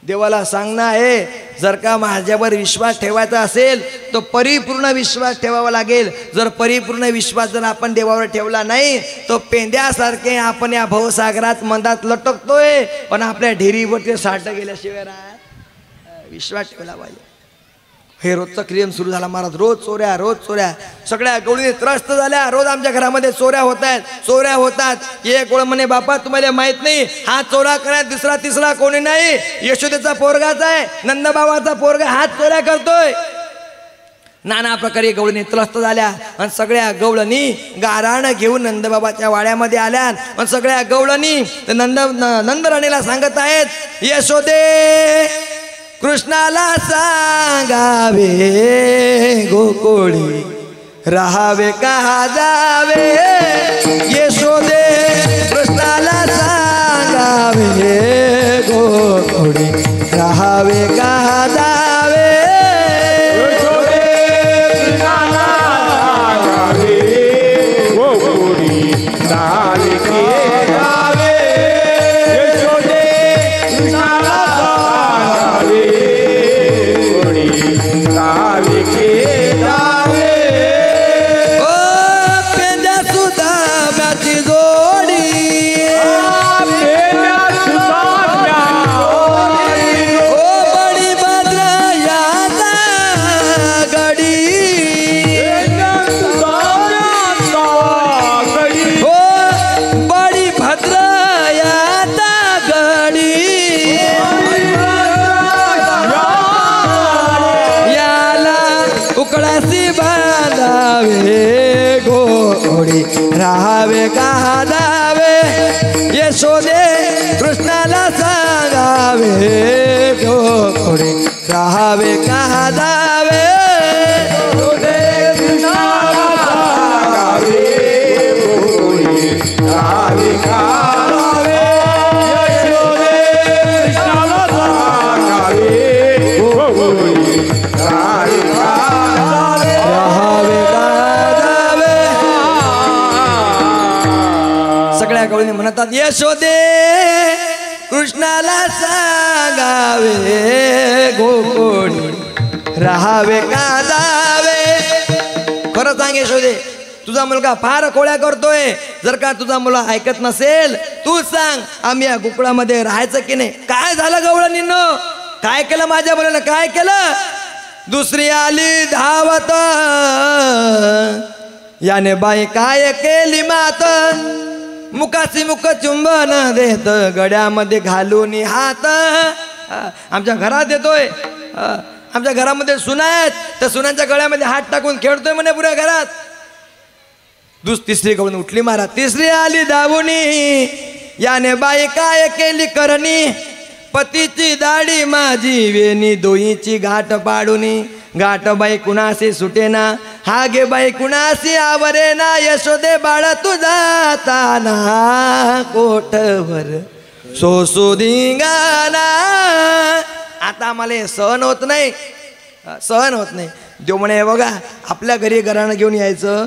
देवाला सांगणं आहे, जर का माझ्यावर विश्वास ठेवायचा असेल तर परिपूर्ण विश्वास ठेवावा लागेल. जर परिपूर्ण विश्वास जर आपण देवावर ठेवला नाही तर पेंद्यासारखे आपण या भवसागरात मंदात लटकतोय, पण आपल्या ढिरीवर ते साल्ट गेल्याशिवाय राहत. विश्वास ठेवला पाहिजे. हे रोजचा क्रियम सुरू झाला महाराज. रोज चोऱ्या, रोज चोऱ्या. सगळ्या गवळणी त्रस्त झाल्या. रोज आमच्या घरामध्ये चोऱ्या होत आहेत, चोऱ्या होतात. एक गोळ म्हणे, बापा तुम्हाला माहित नाही, हा चोरा करा दुसरा तिसरा कोणी नाही, यशोदेचा पोरगाच आहे, नंदबाबाचा पोरगा हाच चोऱ्या करतोय. नाना प्रकारे गवळणी त्रस्त झाल्या आणि सगळ्या गवळणी गाराण घेऊन नंदबाबाच्या वाड्यामध्ये आल्या. आणि सगळ्या गवळणी नंदराणीला सांगत आहेत, यशोदे कृष्णाला सांगावे गोकुळी राहावे का जावे. यशोदे कृष्णाला सांगावे गोकुळी राहावे का जावे. राहावे का जावे. यशोदे कृष्णाला सांगावे गोकुळी राहावे का जावे. राहावे का जावे. सगळ्या गवळणी म्हणतात, यशोदे कृष्णाला सांगावे गोकुळी राहावे का जावे. खरं सांग यशोदे, तुझा मुलगा फार खोड्या करतोय. जर का तुझा मुलगा ऐकत नसेल, तू सांग आम्ही या गोकुळामध्ये राहायचं की नाही. काय झालं गवळणींनो, काय केलं माझ्या मुलानं, काय केलं? दुसरी आली धावत, याने बाई काय केली मात. मुखाशी मुख चुंबन देत, गड्यामध्ये घालून हात. आमच्या घरात येतोय, आमच्या घरामध्ये सुना आहेत, त्या सुनांच्या गळ्यामध्ये हात टाकून खेळतोय म्हणे पुऱ्या घरात. तिसरी गवळण उठली महाराज. तिसरी आली धावुनी, याने बाई काय केली करणी. पतीची दाढी माझी वेणी, दोईची गाठ पाडुनी. गाठ बाई कुणाशी सुटेना, हा गे बाई कुणाशी आवरेना. यशोदे बाळ तू जाताना कोठवर सोसू धिंगाणा. आता आम्हाला सहन होत नाही, सहन होत नाही. देव म्हणे, बघा आपल्या घरी घराणं घेऊन यायचं.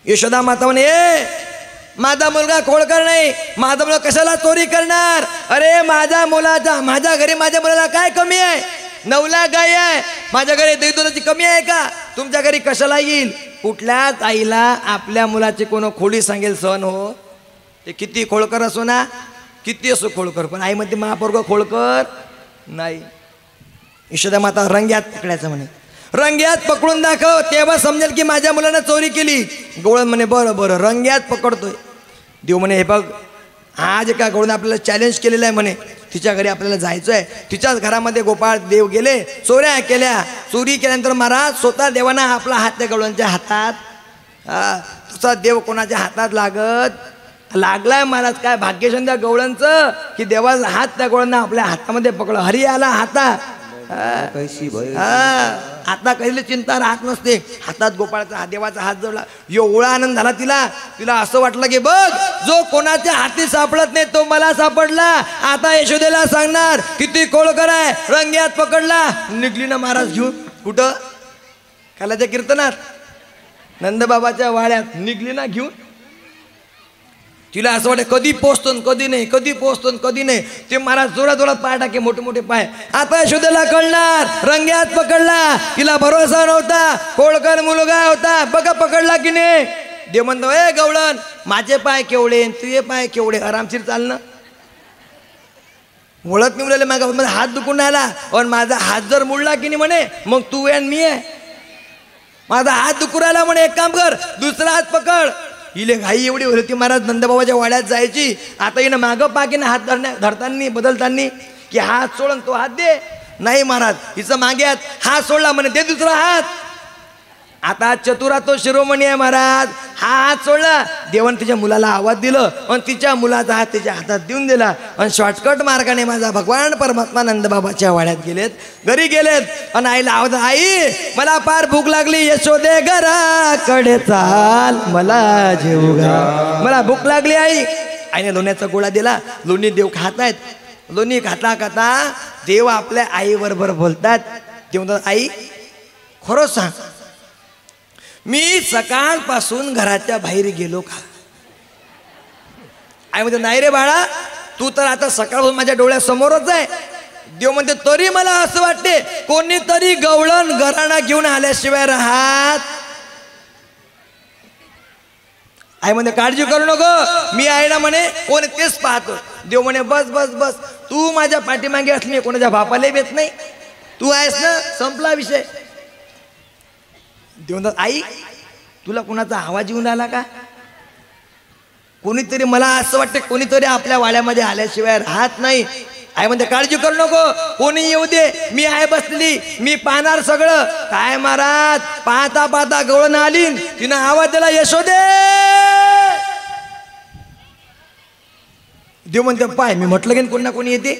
यशोदा माता म्हणे माझा मुलगा खोडकर नाही, माझा मुलगा कशाला चोरी करणार? अरे माझ्या घरी माझ्या मुलाला काय कमी आहे? 9 लाख गाय आहे, माझ्या घरी दही दुधाची कमी आहे का? तुमच्या घरी कशाला येईल? कुठल्याच आईला आपल्या मुलाची कोण खोडी सांगेल सहन हो? ते किती खोडकर असो ना, किती असो खोडकर, पण आईमध्ये महापोरग खोडकर नाही. यशोदा माता रंग्यात पकडायचं म्हणे, रंग्यात पकडून दाखव, तेव्हा समजेल की माझ्या मुलानं चोरी केली. गवळण म्हणे बरं बरं रंग्यात पकडतोय. देव म्हणे हे बघ, आज एका गवळण आपल्याला चॅलेंज केलेलं आहे म्हणे, तिच्या घरी आपल्याला जायचं आहे. तिच्याच घरामध्ये गोपाळ देव गेले, चोऱ्या केल्या. चोरी केल्यानंतर महाराज स्वतः देवाना आपला हात त्या गवळणच्या हातात, तुझा देव कोणाच्या हातात लागलाय महाराज. काय भाग्यशान त्या गवळणचं की देवाचा हात त्या गवळणनं आपल्या हातामध्ये पकडला. हरी आला हातात. आता काही चिंता राहत नसते. हातात गोपाळाचा देवाचा हात जोडला, एवढा आनंद झाला तिला असं वाटलं की बघ, जो कोणाच्या हाती सापडत नाही तो मला सापडला. आता यशोदेला सांगणार किती खोडकर आहे. रंग्यात पकडला, निघली ना महाराज घेऊन. कुठं? कालाच्या कीर्तनात नंदबाबाच्या वाड्यात निघली ना घेऊन. तिला असं वाटतं कधी पोचतो कधी नाही, कधी पोचतो कधी नाही. ते महाराज जोरात जोरात पाय टाके, मोठे मोठे पाय. आता यशोदेला कळणार, रंग्यात पकडला. तिला भरोसा नव्हता, खोडकर मुलगा होता. बघा पकडला की नाही. देव म्हणतो ए गवळण, माझे पाय केवढे तुझे पाय केवढे, आरामशीर चालणं. वळत निवडले माझा हात दुखून राहिला, पण माझा हात जर मुडला की नाही म्हणे, मग तू आहे मी आहे. माझा हात दुखून राहिला म्हणे, एक काम कर, दुसरा हात पकड. हिले घाई एवढी होती महाराज नंदबाबाच्या वाड्यात जायची. आता हिनं मागं पाकीनं हात धरताना बदलताना की हात सोडून तो हात दे. नाही महाराज, हिचं मागे हात सोडला म्हणे दे दुसरा हात. आता चतुरा तो शिरोमणी आहे महाराज. हा हात सोडला, देवान तिच्या मुलाला आवाज दिलं आणि तिच्या मुलाचा हात तिच्या हातात देऊन दिला. आणि शॉर्टकट मार्गाने माझा भगवान परमात्मा नंदबाबाच्या वाड्यात गेलेत, घरी गेलेत. आणि आईला आवाज, आई मला फार भूक लागली, यशोदे घराकडे चाल, मला जेवू घाल, मला भूक लागली आई. आईने लोण्याचा गोळा दिला, लोणी देव खात आहेत. लोणी खाता खाता देव आपल्या आईबरोबर बोलतात. देव म्हणतात आई खरंच सांग, मी सकाळपासून घराच्या बाहेर गेलो का? आई म्हणते नाही रे बाळा, तू तर आता सकाळपासून माझ्या डोळ्यासमोरच आहे. देव म्हणते तरी मला असं वाटते कोणीतरी गवळण घराणा घेऊन आल्याशिवाय राहत. आई म्हणते काळजी करू नको, मी आहे ना म्हणे, कोण तेच पाहतो. देव म्हणे बस बस बस, तू माझ्या पाठीमागे असली, कोणाच्या बापाला येत नाही, तू आहेस ना, संपला विषय. देव म्हणतात आई तुला कोणाचा आवाज येऊन आला का? कोणीतरी, मला असं वाटतं कोणीतरी आपल्या वाड्यामध्ये आल्याशिवाय राहत नाही. आई म्हणते काळजी करू नको, कोणी येऊ दे, मी आहे बसली, मी पाहणार सगळं. काय महाराज, पाहता पाहता गवळण आली, तिनं आवाज दिला यशोदे. देव म्हणते पाय, मी म्हटलं की कोणी ना कोणी येते,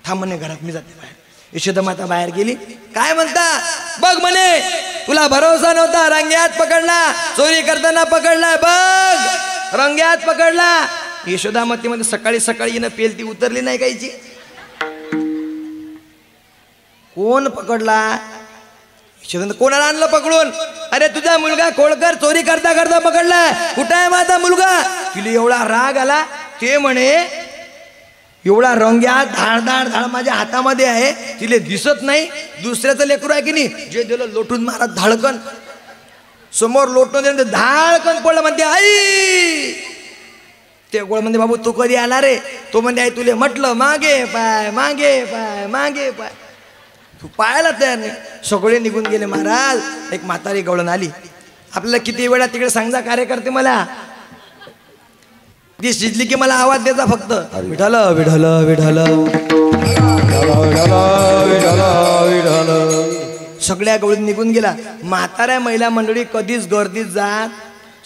थांब म्हणे घरात, मी जाते बाहेर. यशोदा माता बाहेर गेली. काय म्हणता बघ म्हणे, तुला भरोसा नव्हता, रंग्यात पकडला, चोरी करताना पकडला, बघ रंग्यात पकडला. यशोदा मातेमध्ये सकाळी सकाळी येणं पेलती उतरली नाही काहीची. कोण पकडला? यशोदा कोणाला आणलं पकडून? अरे तुझा मुलगा खोडकर चोरी करता करता पकडला, कुठं आहे माझा मुलगा? तिला एवढा राग आला. ते म्हणे एवढा रंग्यात धाड धाड धाड माझ्या हातामध्ये आहे, तिले दिसत नाही, दुसऱ्याचं लेकरू आहे की नाही, जे दिलं लोटून मारा धाडकन, समोर लोटून दिलं धाडकन पडलं. म्हणते आई, ते गोळ म्हणते बाबू तू कधी आला रे? तो म्हणते आई तुले म्हटलं मागे पाय मागे पाय मागे पाय, तू पाहायला तयार नाही. सगळे निघून गेले महाराज. एक म्हातारी गवळण आली. आपल्याला किती वेळा तिकडे सांगा कार्यकर्ते, मला ती शिजली की मला आवाज द्यायचा फक्त, विठाल विठाल विठाल. सगळ्या गवळणी निघून गेला. म्हाताऱ्या महिला मंडळी कधीच गर्दीत जात,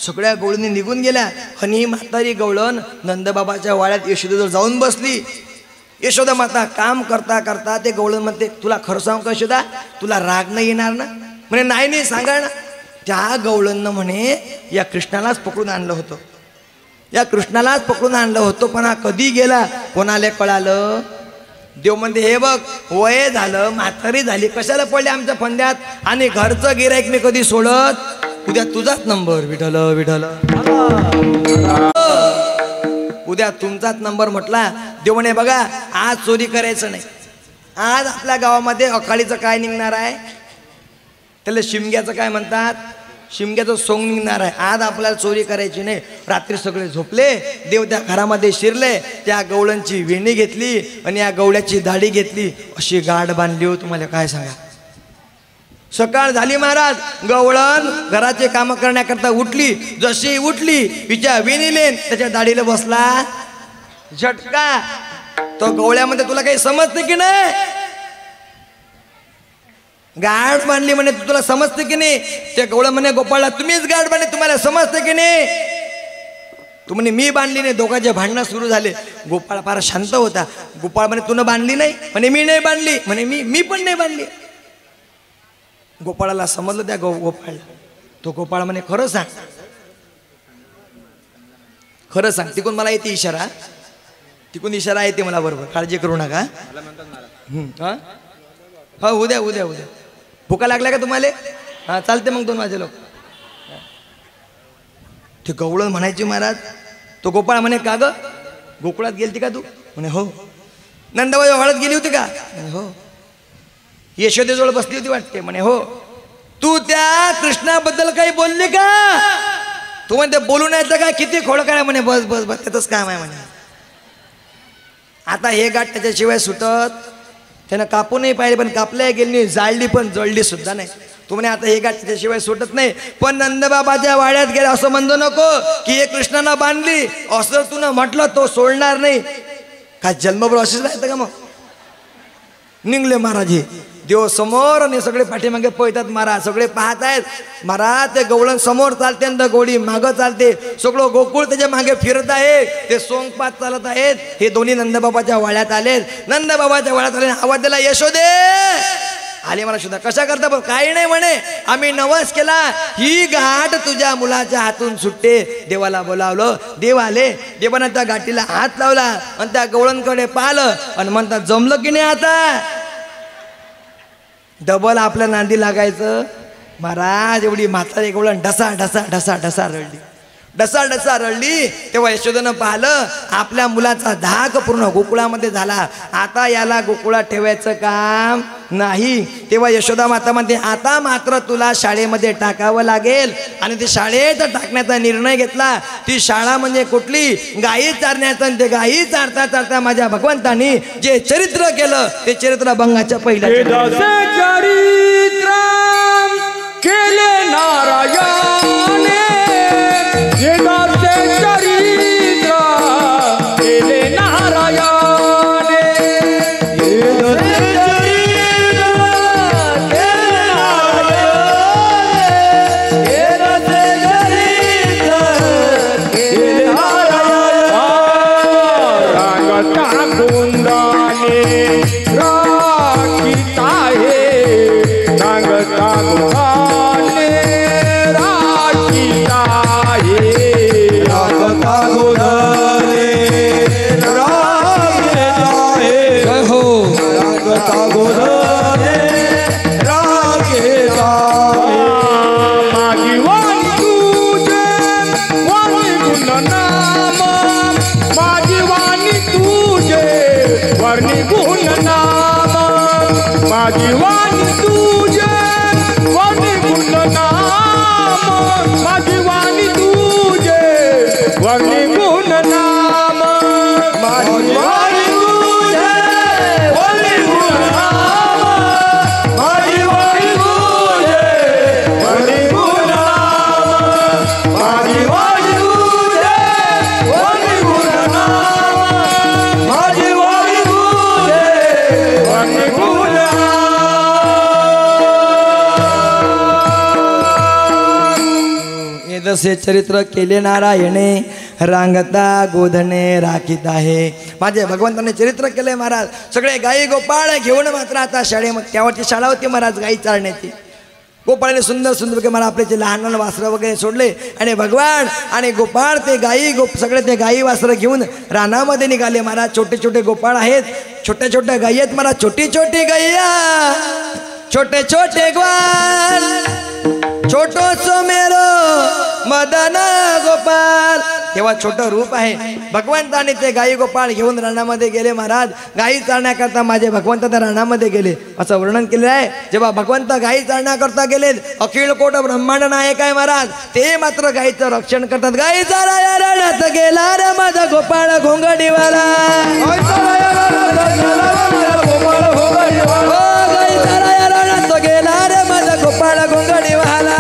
सगळ्या गवळणी निघून गेल्या. आणि म्हातारी गवळण नंदबाबाच्या वाड्यात यशोदेजवळ जाऊन बसली. यशोदा माता काम करता करता ते गवळण म्हणते तुला खरं सांगू का यशोदा, तुला राग नाही येणार ना? म्हणे नाही नाही सांगा ना. त्या गवळणनं म्हणे या कृष्णालाच पकडून आणलं होतं, या कृष्णालाच पकडून आणलं होतं, पण हा कधी गेला कोणाला कळालं? देव म्हणते हे बघ वय झालं, म्हातारी झाली, कशाला पडले आमच्या फंद्यात, आणि घरचं गिराईक मी कधी सोडत उद्या तुझाच नंबर विठल विठल, उद्या तुमचाच नंबर म्हटला. देव म्हणे बघा आज चोरी करायचं नाही. आज आपल्या गावामध्ये अकाळीचं काय निघणार आहे, त्याला शिमग्याचं काय म्हणतात, शिमग्याचं सोंग निघणार आहे. आज आपल्याला चोरी करायची नाही. रात्री सगळे झोपले, देव त्या घरामध्ये शिरले, त्या गवळणची वेणी घेतली आणि या गवळ्याची दाढी घेतली, अशी गाठ बांधली हो. तुम्हाला काय सांगा, सकाळ झाली महाराज, गवळण घराचे काम करण्याकरता उठली. जशी उठली तिच्या वेणीले त्याच्या दाढीला बसला झटका. तो गवळ्यामध्ये तुला काही समजते की नाही, गाठ बांधली म्हणे, तुला समजते की नाही. ते गवळ म्हणे गोपाळला तुम्हीच गाठ बांधली, तुम्हाला समजते की नाही. तू म्हणे मी बांधली नाही. दोघांचे भांडणं सुरू झाले. गोपाळ फार शांत होता. गोपाळ म्हणे तुनं बांधली नाही, म्हणे मी नाही बांधली, म्हणे मी पण नाही बांधली. गोपाळाला समजलं त्या गोपाळला. तो गोपाळ म्हणे खरं सांग, खरं सांग. तिकून मला येते इशारा, तिकून इशारा येते मला, बरोबर, काळजी करू नका. हा उद्या उद्या उद्या भुका लागल्या का तुम्हाला? हा चालते मग 2 वाजे लोक. ते गवळण म्हणायची महाराज. तो गोपाळ म्हणे का ग गोकुळात गेलती का तू? म्हणे हो. नंदाबाई हळद गेली होती का? म्हणे हो. यशोदेजवळ बसली होती वाटते? म्हणे हो. तू त्या कृष्णाबद्दल काही बोलली का? तू म्हणते बोलू नाही तर काय, किती खोड काय? म्हणे बस बस बस त्यातच काम आहे म्हणे. आता हे गाठ त्याच्याशिवाय सुटत, त्यानं कापू नाही पाहिजे पण कापल्या गेली नाही, जाळली पण जळली सुद्धा नाही. तू म्हणे आता हे गाठ त्याच्याशिवाय सुटत नाही. पण नंदबाबाच्या वाड्यात गेला असं म्हणतो नको की हे कृष्णाला बांधली असं तू न म्हटलं तो सोडणार नाही. काय जन्मभर असेच राहतं का? मग निघले महाराज हे देव समोर आणि सगळे पाठीमागे पळतात महाराज. सगळे पाहत आहेत महाराज. ते गवळण समोर चालते आणि गोडी मागं चालते. सगळं गोकुळ त्याच्या मागे फिरत आहे. ते सोंगपात चालत आहेत. हे दोन्ही नंदबाबाच्या वाड्यात आले. नंदबाबाच्या वाड्यात आले, आवाज दिला यशोदे आले. मला शोधा कशा करता? पण काही नाही म्हणे, आम्ही नवस केला, ही गाठ तुझ्या मुलाच्या हातून सुटते. देवाला बोलावलं, देव आले. देवानं त्या गाठीला हात लावला आणि त्या गवळणकडे पाहिलं आणि म्हणतात जमलं की नाही आता? डबल आपल्या नांदी लागायचं महाराज. एवढी म्हातारी गवळण ढसा ढसा ढसा ढसा रडली, ढसा ढसा रडली. तेव्हा यशोदेनं पाहिलं आपल्या मुलाचा धाक पूर्ण गोकुळामध्ये झाला. आता याला गोकुळात ठेवायचं काम नाही. तेव्हा यशोदा माता म्हणते आता मात्र तुला शाळेमध्ये टाकावं लागेल. आणि ते शाळेत टाकण्याचा निर्णय घेतला. ती शाळा म्हणजे कुठली? गायी चारण्याचं. आणि ते गायी चारता चारता माझ्या भगवंतानी जे चरित्र केलं ते चरित्र भंगाच्या पहिल्या चरित्र केले नारायणे, चरित्र केले नारायणे, रांगता गोंदाने राखीत आहे, रांगता गोंदाने राखीत आहे, रांगता गोंदाने राखीत आहे. हो रांगता गोंदाने राखीत आहे. माझी वाणी तुझे वाणी गुण नाम, माझी वाणी तुझे वर्णी गुण नाम, माझी वाणी तुझे वर्णी गुण नाम, माझी वाणी तुझे वर्णी गुण नाम, माझी वाणी तुझे वर्णी गुण नाम, माझी वाणी तुझे वर्णी गुण नाम, माझी वाणी तुझे वर्णी गुण नाम, माझी वाणी तुझे वर्णी गुण हे जसे चरित्र केले नारायणे, रांगता गोधने राखीत आहे. माझे भगवंताने चरित्र केले महाराज. सगळे गायी गोपाळ घेऊन मात्र आता शाळेमध्ये, त्यावरची शाळा होती महाराज गायी चारण्याची. गोपाळाने सुंदर सुंदर की मला आपले जे लहान लहान वासरं वगैरे सोडले आणि भगवान आणि गोपाळ ते गायी सगळे ते गायी वासरं घेऊन रानामध्ये निघाले महाराज. छोटे छोटे गोपाळ आहेत, छोट्या छोट्या गायी आहेत महाराज. छोटी छोटी गैया छोटे छोटे ग्वाल छोटोसो मेरो मदन गोपाल. तेव्हा छोटं रूप आहे. भगवंताने ते गाई गोपाळ घेऊन रानामध्ये गेले महाराज. गाई चारण्याकरता माझे भगवंत त्या रानामध्ये गेले असं वर्णन केलेलं आहे. जेव्हा भगवंत गाई चारण्याकरता गेले, अखिल कोट ब्रह्मांड नायक आहे महाराज, ते मात्र गाईचं रक्षण करतात. गाई चाराया रानात गेला रे माझा गोपाळ घोंगडीवाला. गाई चाराया रानात गेला रे माझा गोपाळ घोंगडीवाला.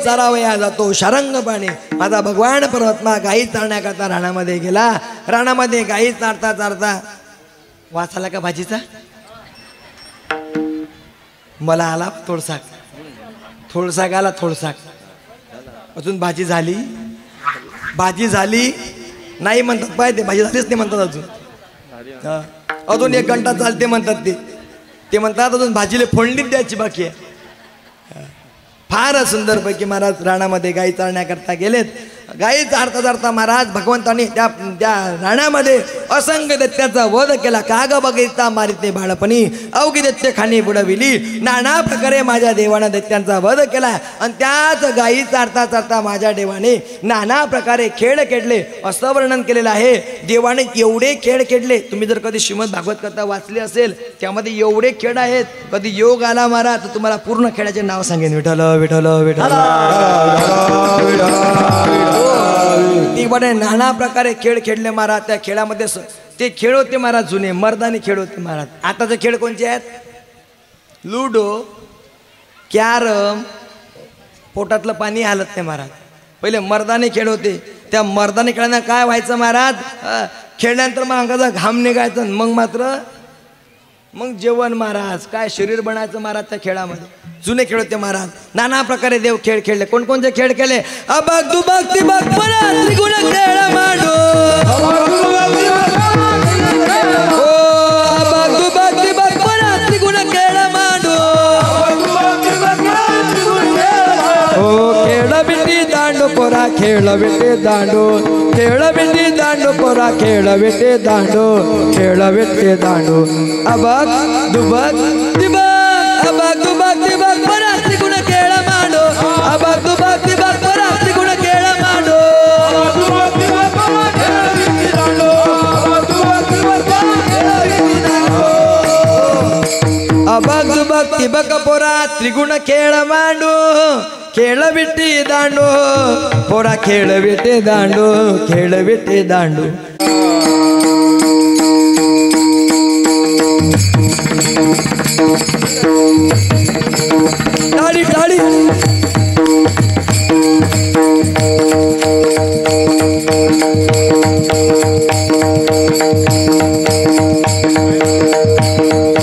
चारावया जातो शारंगपाणी. माझा भगवान परमात्मा गाई चारण्याकरता रानामध्ये गेला. रानामध्ये गाई चारता चारता वास आला का भाजीचा? मला आला थोडसा, थोडसा आला थोडसा. अजून भाजी झाली? भाजी झाली नाही म्हणतात पाहिजे, भाजी झालीच नाही म्हणतात अजून. अजून 1 घंटा चालते म्हणतात ते म्हणतात अजून भाजीला फोडणीच द्यायची बाकी आहे. फार सुंदर पैकी महाराज रानामध्ये गाई चारण्याकरता गेलेत. गाई चारता चारता महाराज भगवंतांनी त्या रानामध्ये असंख्य दैत्याचा वध केला. काग बघितला मारिते बाळपणी अवघी दैत्य खाणी बुडविली. नाना प्रकारे माझ्या देवानं दैत्यांचा वध केला. आणि त्याच गाई चारता चारता माझ्या देवाने नाना प्रकारे खेळ खेळले असं वर्णन केलेलं आहे. देवाने एवढे खेळ खेळले. तुम्ही जर कधी श्रीमद भागवत कथा वाचली असेल त्यामध्ये एवढे खेळ आहेत. कधी योग आला महाराज तर तुम्हाला पूर्ण खेळाचे नाव सांगेन. विठ्ठल विठ्ठल विठ्ठल. नाना प्रकारे खेळ खेळले महाराज. त्या खेळामध्ये ते खेळ होते महाराज जुने मर्दानी खेळ होते महाराज. आताचे खेळ कोणते आहेत? लुडो, कॅरम, पोटातलं पाणी हालत नाही महाराज. पहिले मर्दानी खेळ होते. त्या मर्दानी खेळांना काय व्हायचं महाराज? खेळल्यानंतर मग अंगाचा घाम निघायचं. मग जेवण महाराज. काय शरीर बनायचं महाराज त्या खेळामध्ये. जुने खेळ होते महाराज. नाना प्रकारे देव खेळ खेळले. कोणकोणते खेळ केले? अबक दुबक तिबक परा त्रिगुण खेळ मांडो. अबक दुबक तिबक परा त्रिगुण खेळ मांडो. खेळ बिटी दांडो पोरा खेळ विटे दांडो. खेळ बिटी दांडो पोरा खेळ विटे दांडो. खेळ विटे दांडो. अबक दुबक तिबक अबक दुबक तिबक परा त्रिगुण खेळ मांडो. अबक दुबक तिबक परा त्रिगुण खेळ मांडो. अबक दुबक तिबक पोरा त्रिगुण खेळ मांडो. खेळ विटे दांडो पोरा खेळ विटे दांडो. खेळ विटे दांडो. टाळी टाळी.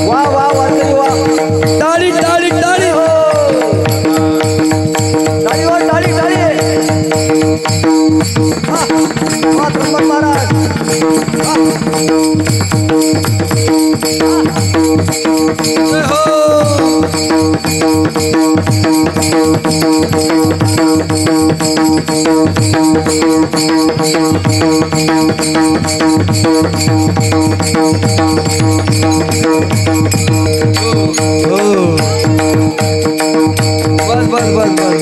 वा वा वा वा. टाळी टाळी टाळी. हो टाळी वा टाळी टाळी. महाराज बस बस बस बस.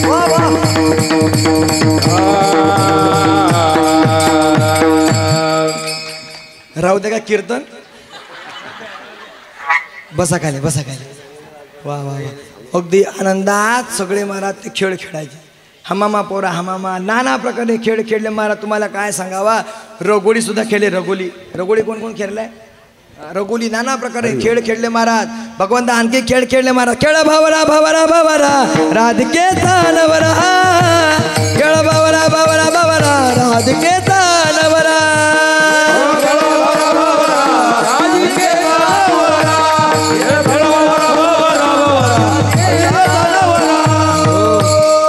वा वा. राहू दे का कीर्तन? बसा खाली बसा खाली. वा वा वा. अगदी आनंदात सगळे महाराज ते खेळ खेळायचे. हमामा पोरा हमामा नाना प्रकारे खेळ खेळले महाराज. तुम्हाला काय सांगावा. रगोडी सुद्धा खेळले. रगोली कोण कोण खेळलाय? रघुली नाना प्रकारे खेळ खेळले महाराज. भगवंत आणखी खेळ खेळले महाराज. खेळ भावरा भावरा भावरा राधिकेचा नवरा, खेळ भावरा भावरा भावरा राधिकेचा नवरा.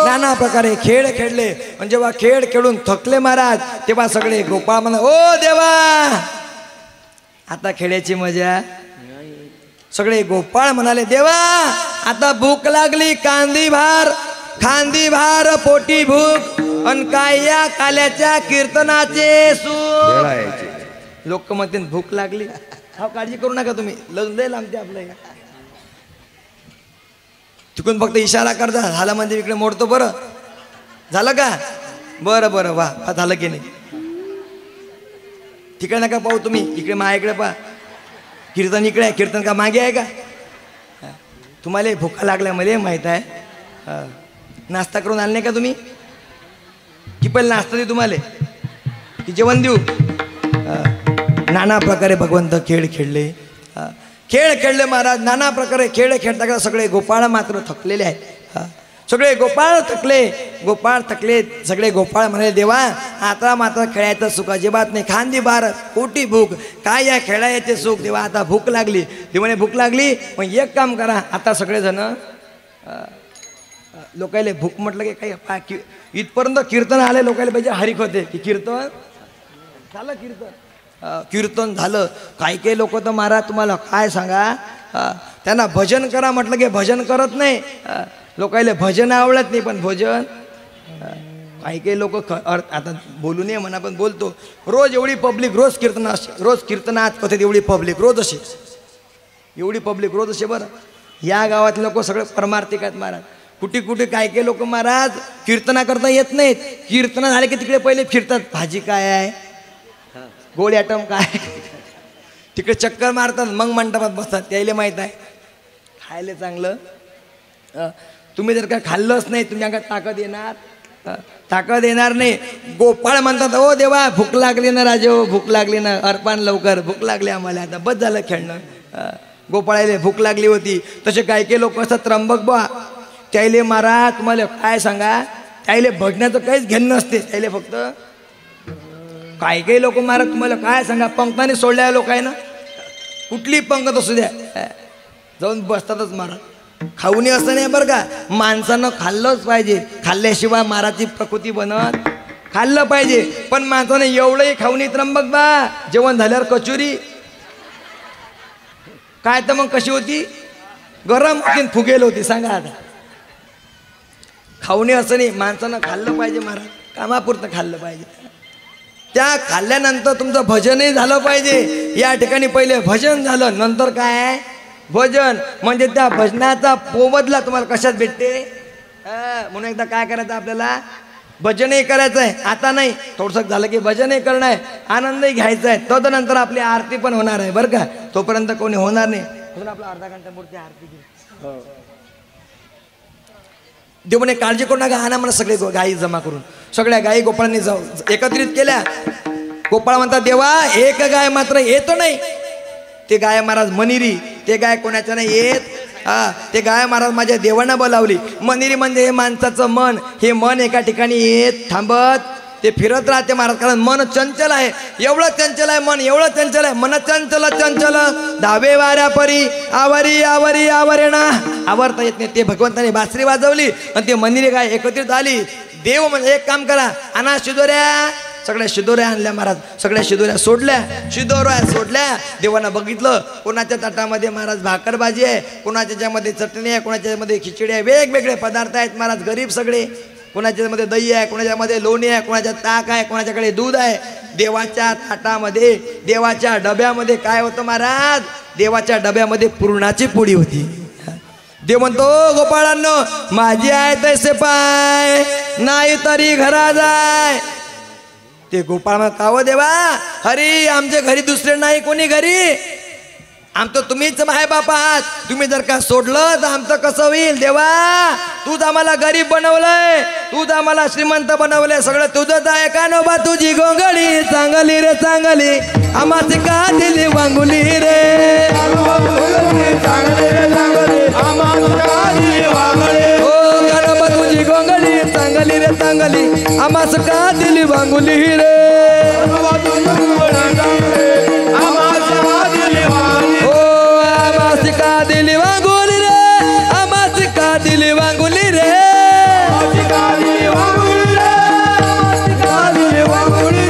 नाना प्रकारे खेळ खेळले. पण जेव्हा खेळ खेळून थकले महाराज तेव्हा सगळे गोपाळ म्हणा, ओ देवा आता खेळायची मजा. सगळे गोपाळ म्हणाले, देवा आता भूक लागली, खांदी भार पोटी भूक, अन काय या काल्याच्या कीर्तनाचे सूख. लोक म्हणते भूक लागली. हा काळजी करू नका तुम्ही, लय लांबते आपलं. तिकडून फक्त इशारा करता, झाला म्हणजे इकडे मोडतो. बरं झालं का? बरं बरं वा झालं की नाही. तिकडे नका पाहू तुम्ही, इकडे माझ्याकडे पहा. कीर्तन इकडे आहे, कीर्तन का मागे आहे का? तुम्हाला भुका लागल्या मला माहीत आहे. नाश्ता करून आणले का तुम्ही? की पहिले नाश्ता देऊ तुम्हाला की जेवण देऊ? नाना प्रकारे भगवंत खेळ खेळले. खेळ खेळले महाराज. नाना प्रकारे खेळ खेळता सगळे गोपाळ मात्र थकलेले आहेत. सगळे गोपाळ थकले. सगळे गोपाळ म्हणाले, देवा आता मात्र खेळायचं सुख अजिबात नाही. खांदी बार कोटी भूक, काय या खेळायचे सुख. देवा आता भूक लागली. देवाने भूक लागली. मग एक काम करा, आता सगळेजण लोकायले भूक म्हटलं की काही इथपर्यंत कीर्तन आले. लोकायला पाहिजे हरिक होते की कीर्तन झालं. कीर्तन झालं. काही लोक तर महाराज तुम्हाला काय सांगा, त्यांना भजन करा म्हटलं की भजन करत नाही. लोकायले भजन आवडत नाही. पण भजन काही लोक आता बोलू नये म्हणा पण बोलतो. रोज एवढी पब्लिक, रोज कीर्तनात कथेत एवढी पब्लिक रोज असे, एवढी पब्लिक रोज असे. बरं या गावातले लोक सगळे परमार्थिक आहेत महाराज. कुठे काही लोक महाराज कीर्तना करता येत नाहीत. कीर्तना झाले की तिकडे पहिले फिरतात, भाजी काय आहे, गोड ॲटम काय, तिकडे चक्कर मारतात, मग मंडपात बसतात. त्याला माहीत आहे खायला चांगलं. तुम्ही जर का खाल्लंच नाही तुम्ही अंगात ताकद येणार नाही. गोपाळ म्हणतात, ओ देवा भूक लागली ना राजे, भूक लागली ना, अर्पण लवकर, भूक लागली आम्हाला, आता बस झालं खेळणं. गोपाळाला भूक लागली होती. तसे काही लोक असतात त्र्यंबक बा, त्याले महाराज तुम्हाला काय सांगा, त्याले भजनाचं काहीच घेणं नसते. त्याले फक्त काही लोक महाराज तुम्हाला काय सांगा, पंक्ताने सोडल्या लोक आहे ना, कुठली पंक्त असू द्या जाऊन बसतातच महाराज. खाऊनी असं नाही बरं का, माणसानं खाल्लंच पाहिजे. खाल्ल्याशिवाय महाराजची प्रकृती बनत, खाल्लं पाहिजे. पण माणसानं एवढंही खाऊनी त्र्यंबक बा, जेवण झाल्यावर कचोरी काय तर मग कशी होती, गरम होती, फुगेल होती. सांगा आता. खाऊनी असं नाही, माणसानं खाल्लं पाहिजे महाराज, कामापुरतं खाल्लं पाहिजे. त्या खाल्ल्यानंतर तुमचं भजनही झालं पाहिजे. या ठिकाणी पहिले भजन झालं, नंतर काय भजन म्हणजे त्या भजनाचा पोबदला तुम्हाला कशात भेटते. म्हणून एकदा काय करायचं आपल्याला, भजनही करायचं आहे. आता नाही, थोडंसं झालं की भजनही करणं आहे, आनंदही घ्यायचा आहे. तदनंतर आपली आरती पण होणार आहे बरं का. तोपर्यंत कोणी होणार नाही. म्हणून आपला अर्धा घंटा मूर्ती आरती घे. देवाने काळजी करू नका. आणा म्हणा सगळे गायी जमा करून, सगळ्या गायी गोपाळांनी जाऊ एकत्रित केल्या. गोपाळ म्हणतात, देवा एक गाय मात्र येतो नाही. ते गाय महाराज मनिरी, ते गाय कोणाच्या नाही येत. ते गाय महाराज माझ्या देवांना बोलावली. मनिरी म्हणजे हे माणसाचं मन, हे मन एका ठिकाणी येत थांबत ते फिरत राहते महाराज. कारण मन चंचल आहे, एवढं चंचल आहे मन, एवढं चंचल आहे मन. चंचल धावे वाऱ्या परी आवरी आवरी आवरेना, आवरता येत नाही. ते भगवंताने बासरी वाजवली आणि ते मनिरी गाय एकत्रित आली. देव म्हणजे एक काम करा, आणा शिदोऱ्या. सगळ्या शिदोऱ्या आणल्या महाराज, सगळ्या शिदोऱ्या सोडल्या. देवानं बघितलं, कोणाच्या ताटामध्ये महाराज भाकर भाजी आहे, कोणाच्यामध्ये चटणी आहे, कोणाच्यामध्ये खिचडी आहे, वेगवेगळे पदार्थ आहेत महाराज. गरीब सगळे, कोणाच्यामध्ये दही आहे, कोणाच्यामध्ये लोणी आहे, कोणाच्या ताक आहे, कोणाच्याकडे दूध आहे. देवाच्या ताटामध्ये, देवाच्या डब्यामध्ये काय होतं महाराज, देवाच्या डब्यामध्ये पुरणाची पोळी होती. देव म्हणतो, गोपाळांनो माझी आहे तैसे पाय, नाही तरी घरा जाय. ते गोपाळ म्हणत, काव देवा, हरी आमच्या घरी दुसरे नाही कोणी घरी. आमचं तुम्हीच मायबाप आहात. तुम्ही जर का सोडलं तर आमचं कसं होईल देवा? तूच आम्हाला गरीब बनवलंय, तूच आम्हाला श्रीमंत बनवलंय, सगळं तुझंच आहे. कानोबा तुझी गोंगडी चांगली रे चांगली, आम्हाच का दिली वांगुली रे. हो कानोबा तुझी गोंगडी चांगली रे चांगली, आम्हाच का दिली वांगुली रे. का दिली वांगुली रे, आमाच का दिली वांगुली रे.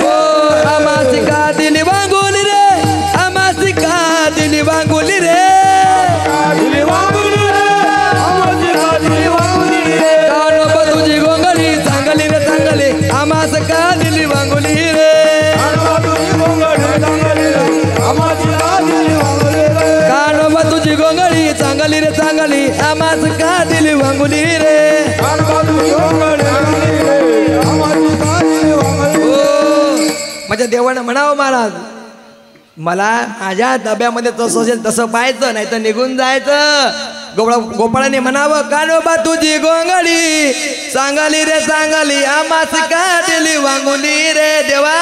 हो आमाच का दिली वांगुली रे, आमाच का दिली वांगुली रे. कानोबा तुझी गोंगडी चांगली रे चांगली, आमाच का दिली वांगुली रे. कानोबा तुझी गोंगडी चांगली रे चांगली, आम्हाच का दिली वांगुली रे. माझ्या देवानं म्हणावं महाराज, मला माझ्या डब्यामध्ये तसं असेल तसं पाहायचं, नाही तर निघून जायचं. गोपाळाने म्हणावं कानोबा तुझी गोंगडी चांगली रे चांगली, आम्हाच का दिली वांगुली रे. देवा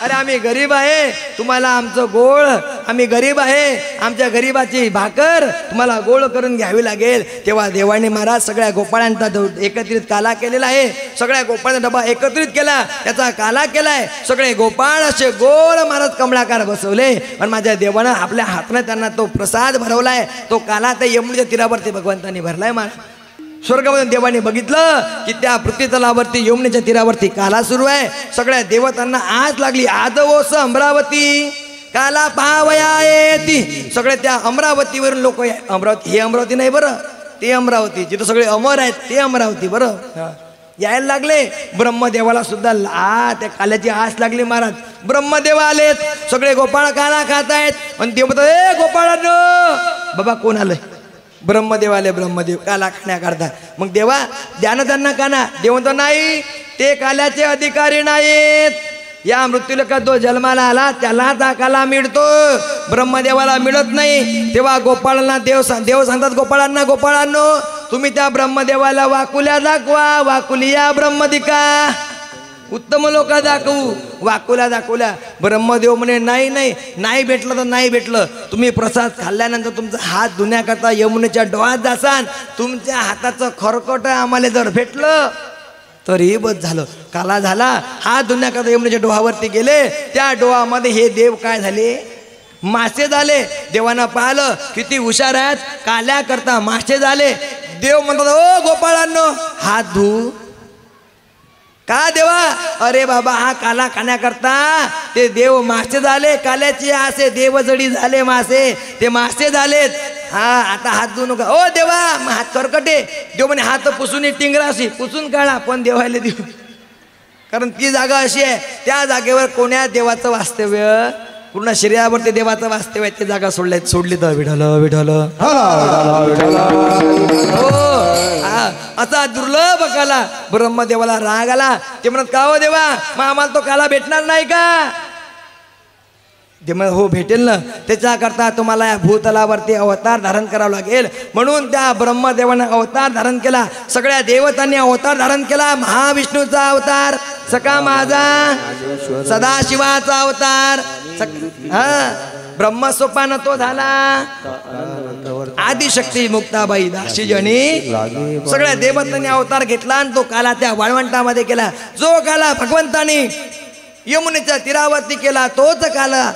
अरे आम्ही गरीब आहे, तुम्हाला आमचं गोळ, आम्ही गरीब आहे, आमच्या गरीबाची भाकर तुम्हाला गोळ करून घ्यावी लागेल. तेव्हा देवाने महाराज सगळ्या गोपाळांचा एकत्रित काला केलेला आहे. सगळ्या गोपाळांचा डबा एकत्रित केला, त्याचा काला केलाय. सगळे गोपाळ असे गोल महाराज कमळाकार बसवले. पण माझ्या देवानं आपल्या हातनं त्यांना तो प्रसाद भरवलाय. तो काला त्या यमुनेच्या तीरावरती भगवंतांनी भरलाय. महाराज स्वर्गामधून देवाने बघितलं की त्या पृथ्वीतलावरती यमुनेच्या तीरावरती काला सुरू आहे. सगळ्या देवतांना आज लागली. आज ओस अमरावती काला पावया येती. सगळे त्या अमरावतीवरून लोक, अमरावती हे अमरावती नाही बरं, ते अमरावती जिथं सगळे अमर आहेत ते अमरावती बरं, यायला लागले. ब्रह्मदेवाला सुद्धा त्या काल्याची आस लागली. महाराज ब्रह्मदेव आलेत, सगळे गोपाळ काला खात आहेत. आणि देव म्हणतात ए गोपाळांनो, बाबा कोण आलंय? ब्रह्मदेव आले. ब्रह्मदेव काला खाण्याकरता. मग देवा द्या ना त्यांना काना. देव म्हणतो नाही, ते काल्याचे अधिकारी नाहीत. या मृत्यूलोकात जो जन्माला आला त्याला हा काला मिळतो, ब्रह्मदेवाला मिळत नाही. तेव्हा गोपाळांना देव सांगतात गोपाळांना, गोपाळांनो तुम्ही त्या ब्रह्मदेवाला वाकुल्या दाखवा. वाकुलिया ब्रह्मदिका, उत्तम लोक दाखवू. वाकुल्या दाखवल्या. ब्रह्मदेव म्हणे नाही नाही, नाही भेटलं तर नाही भेटलं. तुम्ही प्रसाद खाल्ल्यानंतर तुमचा हात धुण्याकरता यमुनेच्या डोळ्यात जासान. तुमच्या हाताचं खरकट आम्हाला जर भेटलं तरी बस झालं. काला झाला. हात धुण्याकरता यमुनेच्या डोहावरती गेले. त्या डोहामध्ये हे देव काय झाले? मासे झाले. देवानं पाहिलं किती हुशार आहेत, काल्याकरता मासे झाले. देव म्हणतात ओ गोपाळांनो हात धु. का देवा? अरे बाबा हा काला खाण्याकरता ते देव मासे झाले. काल्याची आसे देवजडी झाले मासे, ते मासे झालेत. हा आता हात धुवू नका. ओ देवा हात करकटे. देव म्हणे हात पुसून टिंगरा अशी पुसून काढा, पण देवायला देऊ, कारण ती जागा अशी आहे त्या जागेवर कोण्या देवाचं वास्तव्य, पूर्ण शरीरावरती देवाचं वास्तव्य आहे. ती जागा सोडली तर विठ्ठल विठ्ठल असा दुर्लभ काला. ब्रह्मदेवाला राग आला. ते म्हणत का हो देवा, मग आम्हाला तो काला भेटणार नाही का? ते मग हो भेटेल ना. त्याच्याकरता तुम्हाला या भूतलावरती अवतार धारण करावं लागेल. म्हणून त्या ब्रह्मदेवानं अवतार धारण केला. सगळ्या देवतांनी अवतार धारण केला. महाविष्णूचा अवतार, सका माझा सदाशिवाचा अवतार, ब्रह्मस्वपान तो झाला. आदिशक्ती मुक्ताबाई दाशीजणी सगळ्या देवतांनी अवतार घेतला आणि तो काला त्या वाळवंटामध्ये केला. जो काला भगवंतानी यमुनेच्या तीरावरती केला तोच काला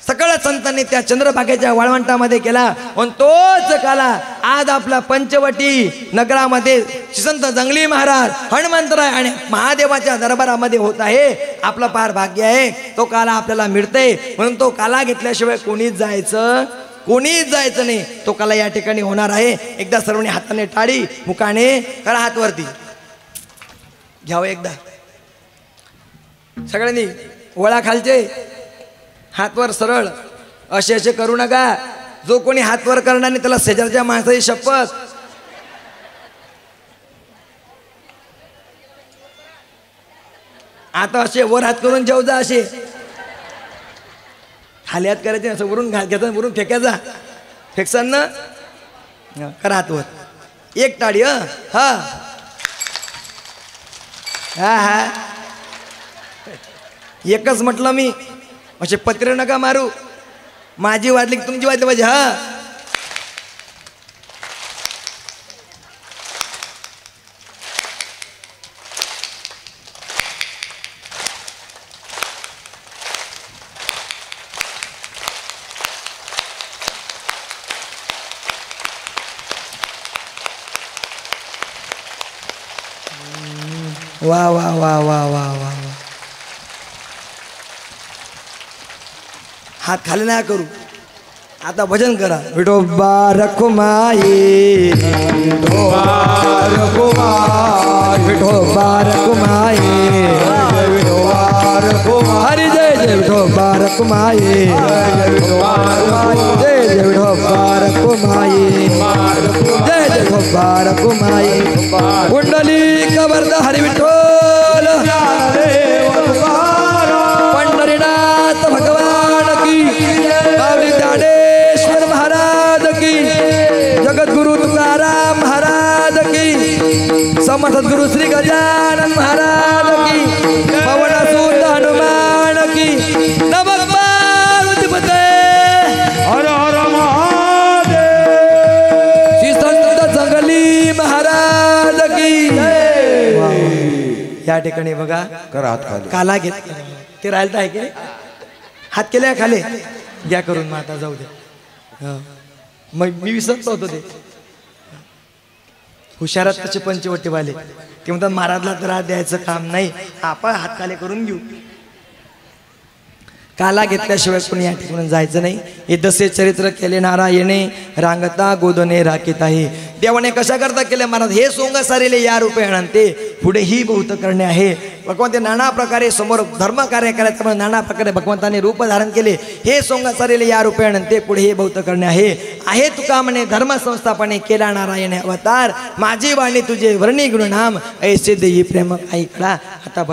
सगळ्या संतांनी त्या चंद्रभागेच्या वाळवंटामध्ये केला. आणि तोच काला आज आपला पंचवटी नगरामध्ये संत जंगली महाराज, हनुमंतराय आणि महादेवाच्या दरबारामध्ये होत आहे. आपलं पार भाग्य आहे. तो काला आपल्याला मिळतंय. म्हणून तो काला घेतल्याशिवाय कोणीच जायचं नाही. तो काला या ठिकाणी होणार आहे. एकदा सर्वांनी हाताने टाळी, मुखाने करा हात वरती घ्यावं. एकदा सगळ्यांनी वळा खालचे, हातवर सरळ, असे करू नका. जो कोणी हातवर करणार नाही त्याला शेजारच्या माणसाची शपथ. आता असे वर हात करून जेव जा. असे खाली हात करायचे असं वरून घ्यायचा वरून फेकायचा फेकसान ना करा हातवर एक टाळी हा हा हा एकच म्हटलं मी असे पत्रे नका मारू माझी वाजली की तुमची वाजली पाहिजे हा वा वा वा वा वा वा हात खाली नाही करू आता भजन करा विठोबा रखुमाई विठोबा रखुमाई हरि जय जय विठोबा रखुमाई जय जय विठोबा रखुमाई जय जय विठोबा रखुमाई कुंडली कबरद हरि विठोल पंढरीनाथ भगवान की ज्ञानेश्वर महाराज की जगद्गुरु तुकाराम महाराज की समर्थ सद्गुरु श्री गजानन महाराज की पवन सुत हनुमान की नमः पार्वतीपते हर हर महादेव श्री संत जंगली महाराज की या ठिकाणी बघा करा हात खाली काला घेत ते राहिलं आहे की नाही? हात केले खाले घ्या करून मग आता जाऊ दे मग मी विसरतो होतो ते हुशारात तसे पंचवटीवाले ते म्हणतात महाराजला तर हात द्यायचं काम नाही आपण हात खाली करून घेऊ काला घेतल्याशिवाय कोणी या ठिकाणी जायचं नाही हे दसे चरित्र केले नारायणे रांगता गोदने राखीत आहे देवाने कशा करता केले महाराज हे सोंग सारेले या रूपे आणते पुढे ही बहुत करणे आहे भगवान ते नाना प्रकारे समोर धर्म कार्य करायचं नाना प्रकारे भगवंताने रूप धारण केले हे सोंग सारेले या रूपे आणते पुढे हे बहुत करणे आहे तुका म्हणे धर्म संस्थापने केला नारायणे अवतार माझी वाणी तुझे वर्णी गुणनाम ऐसे देई प्रेम ऐकला आता